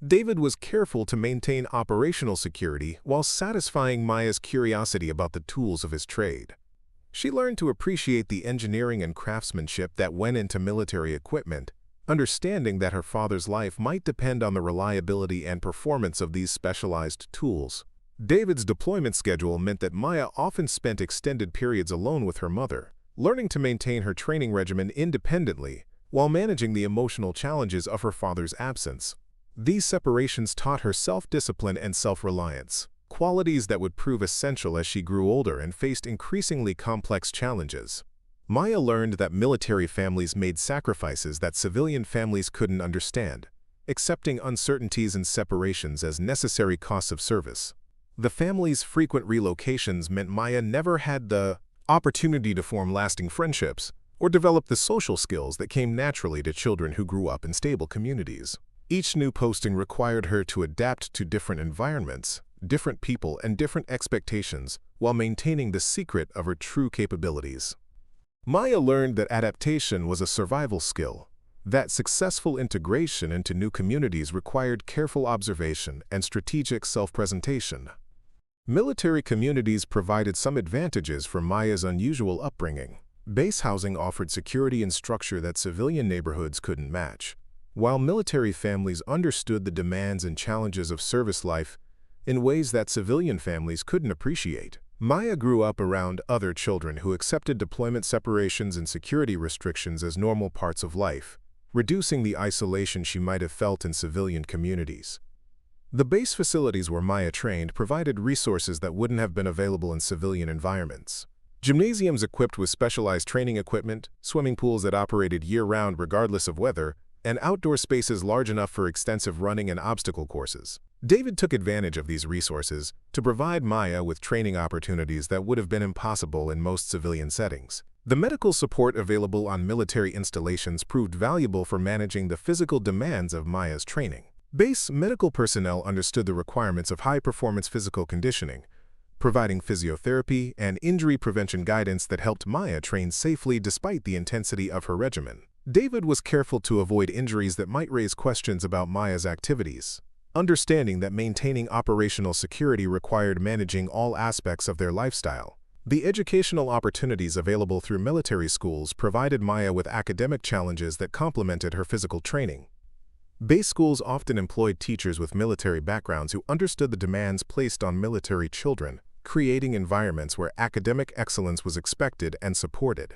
David was careful to maintain operational security while satisfying Maya's curiosity about the tools of his trade. She learned to appreciate the engineering and craftsmanship that went into military equipment, understanding that her father's life might depend on the reliability and performance of these specialized tools. David's deployment schedule meant that Maya often spent extended periods alone with her mother, learning to maintain her training regimen independently while managing the emotional challenges of her father's absence. These separations taught her self-discipline and self-reliance, qualities that would prove essential as she grew older and faced increasingly complex challenges. Maya learned that military families made sacrifices that civilian families couldn't understand, accepting uncertainties and separations as necessary costs of service. The family's frequent relocations meant Maya never had the opportunity to form lasting friendships or develop the social skills that came naturally to children who grew up in stable communities. Each new posting required her to adapt to different environments, different people, and different expectations while maintaining the secret of her true capabilities. Maya learned that adaptation was a survival skill, that successful integration into new communities required careful observation and strategic self-presentation. Military communities provided some advantages for Maya's unusual upbringing. Base housing offered security and structure that civilian neighborhoods couldn't match, while military families understood the demands and challenges of service life in ways that civilian families couldn't appreciate. Maya grew up around other children who accepted deployment separations and security restrictions as normal parts of life, reducing the isolation she might have felt in civilian communities. The base facilities where Maya trained provided resources that wouldn't have been available in civilian environments. Gymnasiums equipped with specialized training equipment, swimming pools that operated year-round regardless of weather, and outdoor spaces large enough for extensive running and obstacle courses. David took advantage of these resources to provide Maya with training opportunities that would have been impossible in most civilian settings. The medical support available on military installations proved valuable for managing the physical demands of Maya's training. Base medical personnel understood the requirements of high-performance physical conditioning, providing physiotherapy and injury prevention guidance that helped Maya train safely despite the intensity of her regimen. David was careful to avoid injuries that might raise questions about Maya's activities, understanding that maintaining operational security required managing all aspects of their lifestyle. The educational opportunities available through military schools provided Maya with academic challenges that complemented her physical training. Base schools often employed teachers with military backgrounds who understood the demands placed on military children, creating environments where academic excellence was expected and supported.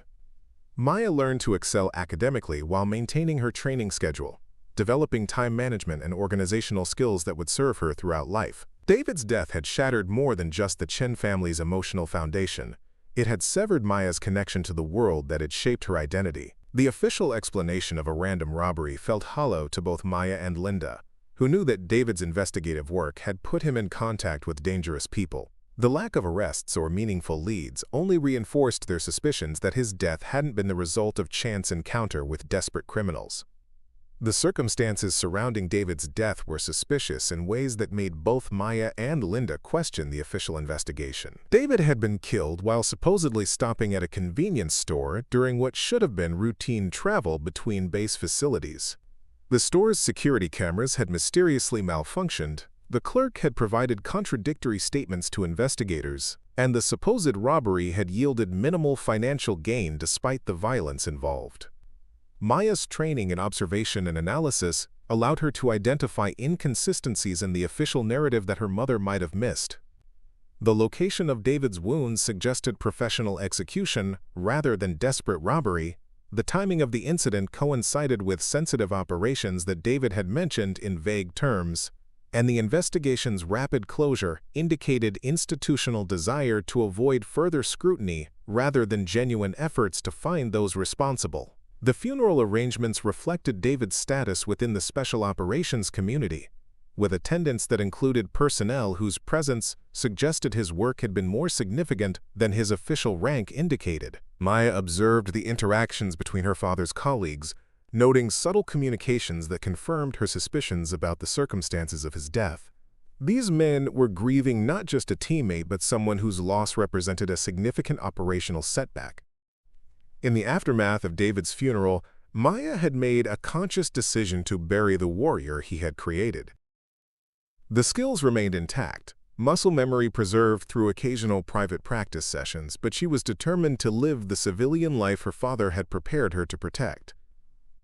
Maya learned to excel academically while maintaining her training schedule, developing time management and organizational skills that would serve her throughout life. David's death had shattered more than just the Chen family's emotional foundation. It had severed Maya's connection to the world that had shaped her identity. The official explanation of a random robbery felt hollow to both Maya and Linda, who knew that David's investigative work had put him in contact with dangerous people. The lack of arrests or meaningful leads only reinforced their suspicions that his death hadn't been the result of chance encounter with desperate criminals. The circumstances surrounding David's death were suspicious in ways that made both Maya and Linda question the official investigation. David had been killed while supposedly stopping at a convenience store during what should have been routine travel between base facilities. The store's security cameras had mysteriously malfunctioned, the clerk had provided contradictory statements to investigators, and the supposed robbery had yielded minimal financial gain despite the violence involved. Maya's training in observation and analysis allowed her to identify inconsistencies in the official narrative that her mother might have missed. The location of David's wounds suggested professional execution rather than desperate robbery. The timing of the incident coincided with sensitive operations that David had mentioned in vague terms, and the investigation's rapid closure indicated institutional desire to avoid further scrutiny rather than genuine efforts to find those responsible. The funeral arrangements reflected David's status within the special operations community, with attendance that included personnel whose presence suggested his work had been more significant than his official rank indicated. Maya observed the interactions between her father's colleagues, noting subtle communications that confirmed her suspicions about the circumstances of his death. These men were grieving not just a teammate but someone whose loss represented a significant operational setback. In the aftermath of David's funeral, Maya had made a conscious decision to bury the warrior he had created. The skills remained intact, muscle memory preserved through occasional private practice sessions, but she was determined to live the civilian life her father had prepared her to protect.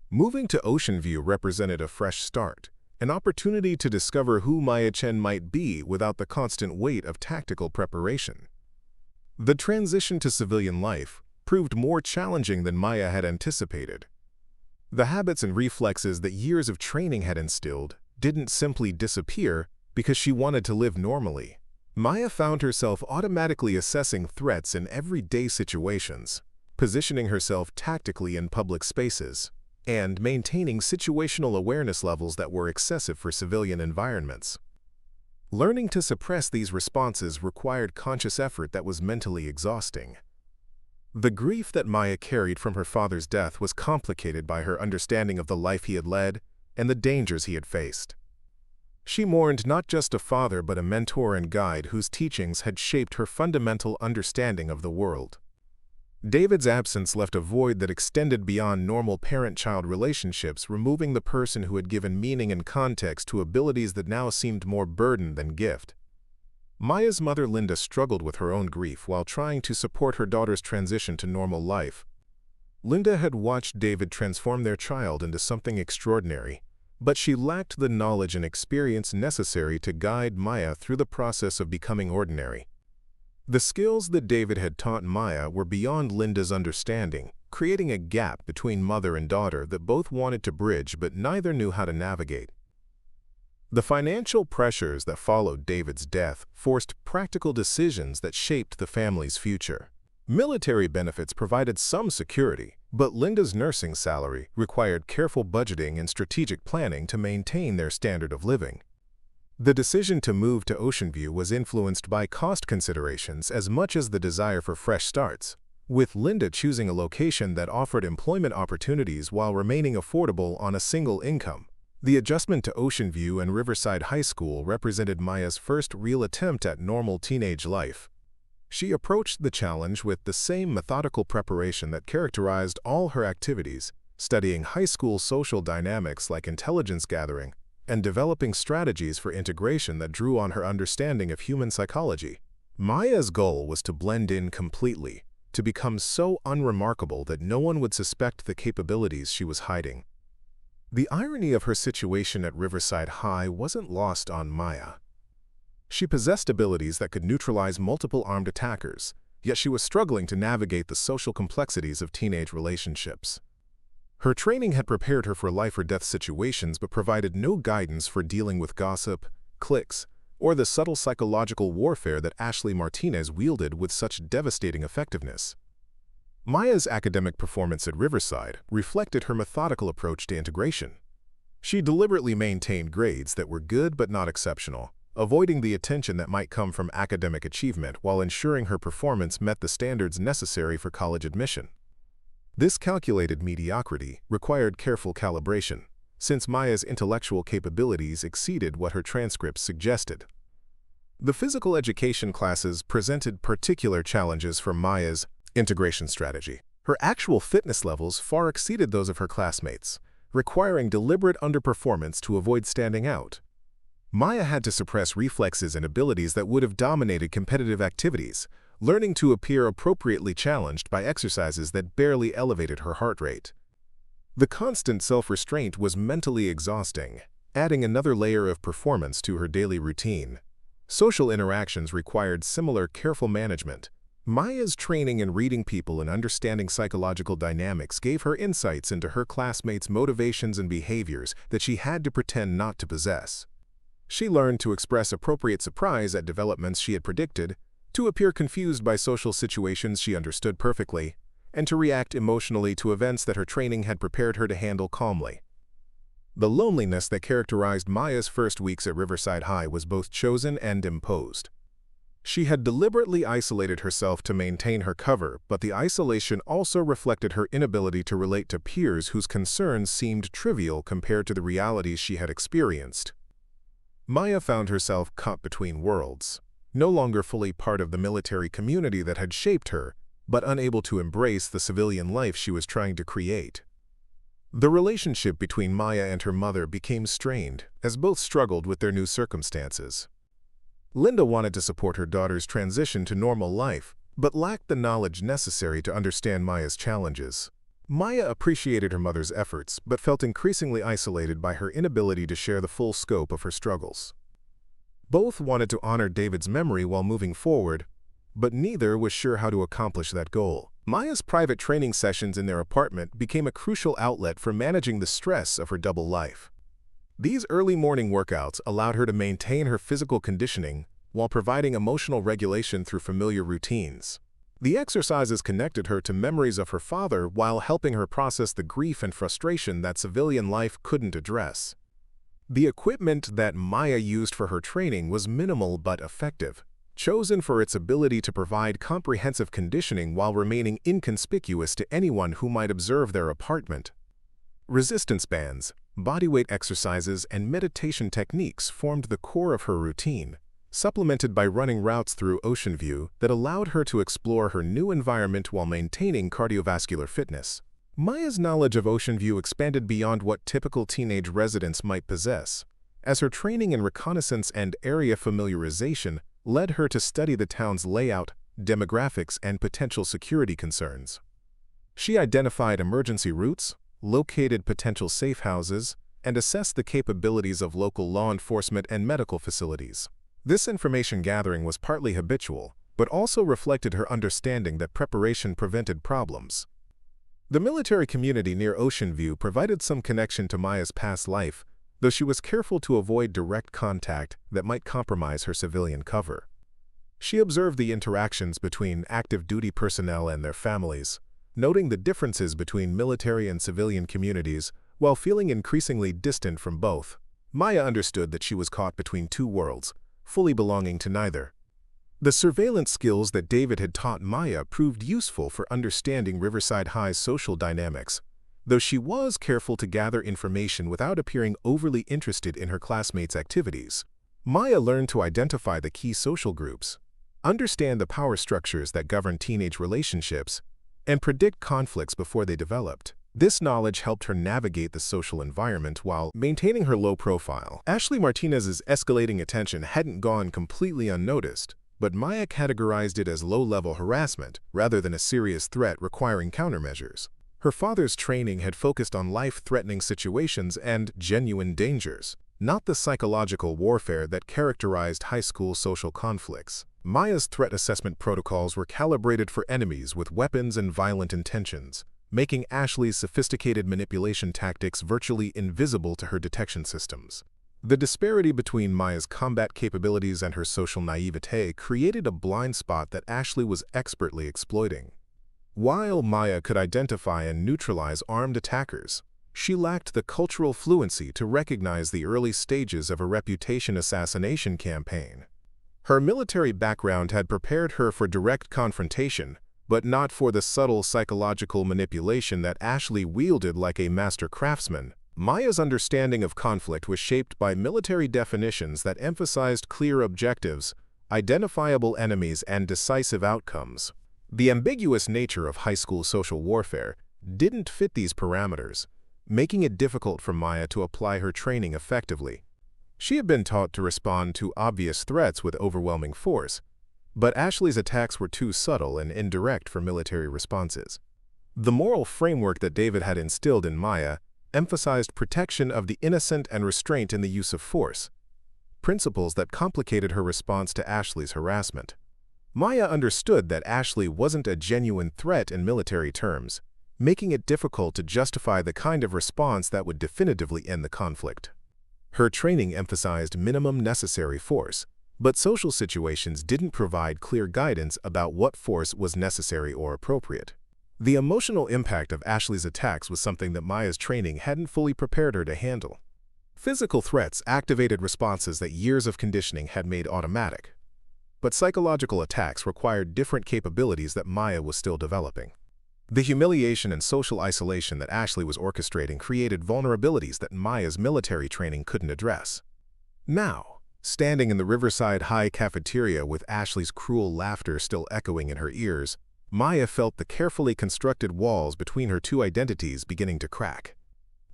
Moving to Ocean View represented a fresh start, an opportunity to discover who Maya Chen might be without the constant weight of tactical preparation. The transition to civilian life proved more challenging than Maya had anticipated. The habits and reflexes that years of training had instilled didn't simply disappear because she wanted to live normally. Maya found herself automatically assessing threats in everyday situations, positioning herself tactically in public spaces, and maintaining situational awareness levels that were excessive for civilian environments. Learning to suppress these responses required conscious effort that was mentally exhausting. The grief that Maya carried from her father's death was complicated by her understanding of the life he had led and the dangers he had faced. She mourned not just a father but a mentor and guide whose teachings had shaped her fundamental understanding of the world. David's absence left a void that extended beyond normal parent-child relationships, removing the person who had given meaning and context to abilities that now seemed more burden than gift. Maya's mother Linda struggled with her own grief while trying to support her daughter's transition to normal life. Linda had watched David transform their child into something extraordinary, but she lacked the knowledge and experience necessary to guide Maya through the process of becoming ordinary. The skills that David had taught Maya were beyond Linda's understanding, creating a gap between mother and daughter that both wanted to bridge but neither knew how to navigate. The financial pressures that followed David's death forced practical decisions that shaped the family's future. Military benefits provided some security, but Linda's nursing salary required careful budgeting and strategic planning to maintain their standard of living. The decision to move to Ocean View was influenced by cost considerations as much as the desire for fresh starts. with Linda choosing a location that offered employment opportunities while remaining affordable on a single income. The adjustment to Ocean View and Riverside High School represented Maya's first real attempt at normal teenage life. She approached the challenge with the same methodical preparation that characterized all her activities, studying high school social dynamics like intelligence gathering, and developing strategies for integration that drew on her understanding of human psychology. Maya's goal was to blend in completely, to become so unremarkable that no one would suspect the capabilities she was hiding. The irony of her situation at Riverside High wasn't lost on Maya. She possessed abilities that could neutralize multiple armed attackers, yet she was struggling to navigate the social complexities of teenage relationships. Her training had prepared her for life-or-death situations but provided no guidance for dealing with gossip, cliques, or the subtle psychological warfare that Ashley Martinez wielded with such devastating effectiveness. Maya's academic performance at Riverside reflected her methodical approach to integration. She deliberately maintained grades that were good but not exceptional, avoiding the attention that might come from academic achievement while ensuring her performance met the standards necessary for college admission. This calculated mediocrity required careful calibration, since Maya's intellectual capabilities exceeded what her transcripts suggested. The physical education classes presented particular challenges for Maya's integration strategy. Her actual fitness levels far exceeded those of her classmates, requiring deliberate underperformance to avoid standing out. Maya had to suppress reflexes and abilities that would have dominated competitive activities, learning to appear appropriately challenged by exercises that barely elevated her heart rate. The constant self-restraint was mentally exhausting, adding another layer of performance to her daily routine. Social interactions required similar careful management. Maya's training in reading people and understanding psychological dynamics gave her insights into her classmates' motivations and behaviors that she had to pretend not to possess. She learned to express appropriate surprise at developments she had predicted, to appear confused by social situations she understood perfectly, and to react emotionally to events that her training had prepared her to handle calmly. The loneliness that characterized Maya's first weeks at Riverside High was both chosen and imposed. She had deliberately isolated herself to maintain her cover, but the isolation also reflected her inability to relate to peers whose concerns seemed trivial compared to the realities she had experienced. Maya found herself caught between worlds, no longer fully part of the military community that had shaped her, but unable to embrace the civilian life she was trying to create. The relationship between Maya and her mother became strained, as both struggled with their new circumstances. Linda wanted to support her daughter's transition to normal life, but lacked the knowledge necessary to understand Maya's challenges. Maya appreciated her mother's efforts, but felt increasingly isolated by her inability to share the full scope of her struggles. Both wanted to honor David's memory while moving forward, but neither was sure how to accomplish that goal. Maya's private training sessions in their apartment became a crucial outlet for managing the stress of her double life. These early morning workouts allowed her to maintain her physical conditioning while providing emotional regulation through familiar routines. The exercises connected her to memories of her father while helping her process the grief and frustration that civilian life couldn't address. The equipment that Maya used for her training was minimal but effective, chosen for its ability to provide comprehensive conditioning while remaining inconspicuous to anyone who might observe their apartment. Resistance bands, bodyweight exercises, and meditation techniques formed the core of her routine, supplemented by running routes through Ocean View that allowed her to explore her new environment while maintaining cardiovascular fitness. Maya's knowledge of Ocean View expanded beyond what typical teenage residents might possess, as her training in reconnaissance and area familiarization led her to study the town's layout, demographics, and potential security concerns. She identified emergency routes, located potential safe houses, and assessed the capabilities of local law enforcement and medical facilities. This information gathering was partly habitual, but also reflected her understanding that preparation prevented problems. The military community near Ocean View provided some connection to Maya's past life, though she was careful to avoid direct contact that might compromise her civilian cover. She observed the interactions between active duty personnel and their families, noting the differences between military and civilian communities while feeling increasingly distant from both. Maya understood that she was caught between two worlds, fully belonging to neither. The surveillance skills that David had taught Maya proved useful for understanding Riverside High's social dynamics, though she was careful to gather information without appearing overly interested in her classmates' activities. Maya learned to identify the key social groups, understand the power structures that govern teenage relationships, and predict conflicts before they developed. This knowledge helped her navigate the social environment while maintaining her low profile. Ashley Martinez's escalating attention hadn't gone completely unnoticed, but Maya categorized it as low-level harassment rather than a serious threat requiring countermeasures. Her father's training had focused on life-threatening situations and genuine dangers, not the psychological warfare that characterized high school social conflicts. Maya's threat assessment protocols were calibrated for enemies with weapons and violent intentions, making Ashley's sophisticated manipulation tactics virtually invisible to her detection systems. The disparity between Maya's combat capabilities and her social naivete created a blind spot that Ashley was expertly exploiting. While Maya could identify and neutralize armed attackers, she lacked the cultural fluency to recognize the early stages of a reputation assassination campaign. Her military background had prepared her for direct confrontation, but not for the subtle psychological manipulation that Ashley wielded like a master craftsman. Maya's understanding of conflict was shaped by military definitions that emphasized clear objectives, identifiable enemies, and decisive outcomes. The ambiguous nature of high school social warfare didn't fit these parameters, making it difficult for Maya to apply her training effectively. She had been taught to respond to obvious threats with overwhelming force, but Ashley's attacks were too subtle and indirect for military responses. The moral framework that David had instilled in Maya emphasized protection of the innocent and restraint in the use of force, principles that complicated her response to Ashley's harassment. Maya understood that Ashley wasn't a genuine threat in military terms, making it difficult to justify the kind of response that would definitively end the conflict. Her training emphasized minimum necessary force, but social situations didn't provide clear guidance about what force was necessary or appropriate. The emotional impact of Ashley's attacks was something that Maya's training hadn't fully prepared her to handle. Physical threats activated responses that years of conditioning had made automatic, but psychological attacks required different capabilities that Maya was still developing. The humiliation and social isolation that Ashley was orchestrating created vulnerabilities that Maya's military training couldn't address. Now, standing in the Riverside High cafeteria with Ashley's cruel laughter still echoing in her ears, Maya felt the carefully constructed walls between her two identities beginning to crack.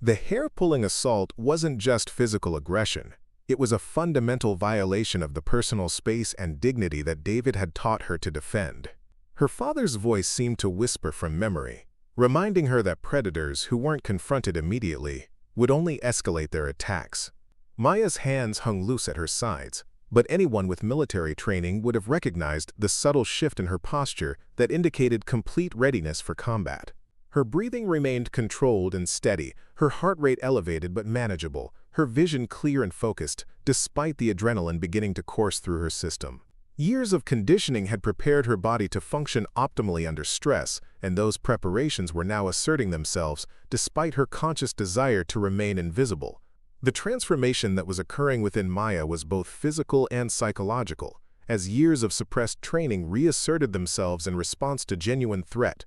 The hair-pulling assault wasn't just physical aggression. It was a fundamental violation of the personal space and dignity that David had taught her to defend. Her father's voice seemed to whisper from memory, reminding her that predators who weren't confronted immediately would only escalate their attacks. Maya's hands hung loose at her sides, but anyone with military training would have recognized the subtle shift in her posture that indicated complete readiness for combat. Her breathing remained controlled and steady, her heart rate elevated but manageable, her vision clear and focused, despite the adrenaline beginning to course through her system. Years of conditioning had prepared her body to function optimally under stress, and those preparations were now asserting themselves despite her conscious desire to remain invisible. The transformation that was occurring within Maya was both physical and psychological, as years of suppressed training reasserted themselves in response to genuine threat.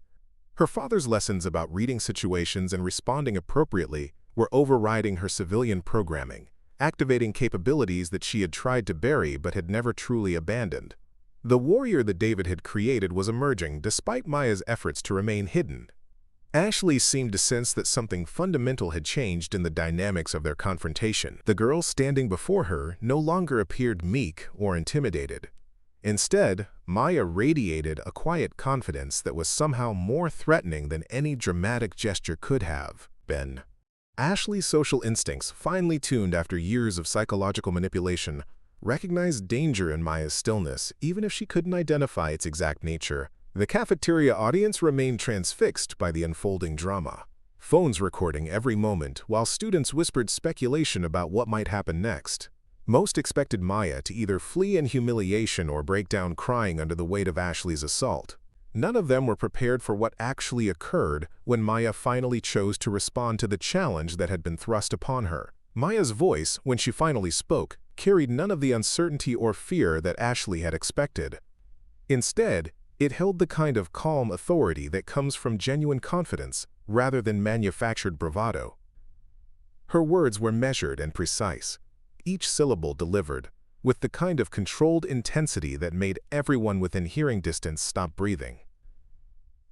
Her father's lessons about reading situations and responding appropriately were overriding her civilian programming, activating capabilities that she had tried to bury but had never truly abandoned. The warrior that David had created was emerging despite Maya's efforts to remain hidden. Ashley seemed to sense that something fundamental had changed in the dynamics of their confrontation. The girl standing before her no longer appeared meek or intimidated. Instead, Maya radiated a quiet confidence that was somehow more threatening than any dramatic gesture could have been. Ashley's social instincts, finely tuned after years of psychological manipulation, recognized danger in Maya's stillness, even if she couldn't identify its exact nature. The cafeteria audience remained transfixed by the unfolding drama, phones recording every moment while students whispered speculation about what might happen next. Most expected Maya to either flee in humiliation or break down crying under the weight of Ashley's assault. None of them were prepared for what actually occurred when Maya finally chose to respond to the challenge that had been thrust upon her. Maya's voice, when she finally spoke, carried none of the uncertainty or fear that Ashley had expected. Instead, it held the kind of calm authority that comes from genuine confidence rather than manufactured bravado. Her words were measured and precise, each syllable delivered, with the kind of controlled intensity that made everyone within hearing distance stop breathing.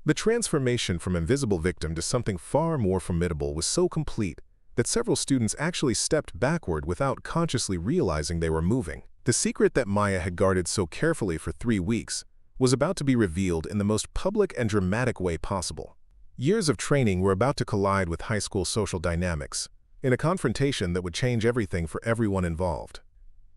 The transformation from invisible victim to something far more formidable was so complete that several students actually stepped backward without consciously realizing they were moving. The secret that Maya had guarded so carefully for 3 weeks was about to be revealed in the most public and dramatic way possible. Years of training were about to collide with high school social dynamics, in a confrontation that would change everything for everyone involved.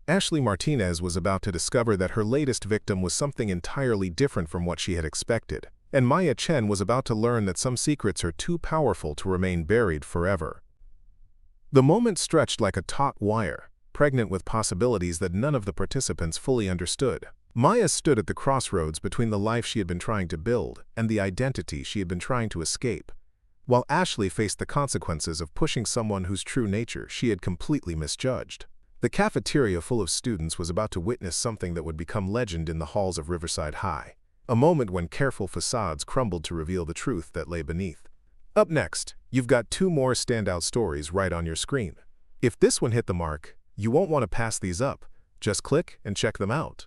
Ashley Martinez was about to discover that her latest victim was something entirely different from what she had expected, and Maya Chen was about to learn that some secrets are too powerful to remain buried forever. The moment stretched like a taut wire, pregnant with possibilities that none of the participants fully understood. Maya stood at the crossroads between the life she had been trying to build and the identity she had been trying to escape, while Ashley faced the consequences of pushing someone whose true nature she had completely misjudged. The cafeteria full of students was about to witness something that would become legend in the halls of Riverside High, a moment when careful facades crumbled to reveal the truth that lay beneath. Up next, you've got 2 more standout stories right on your screen. If this one hit the mark, you won't want to pass these up. Just click and check them out.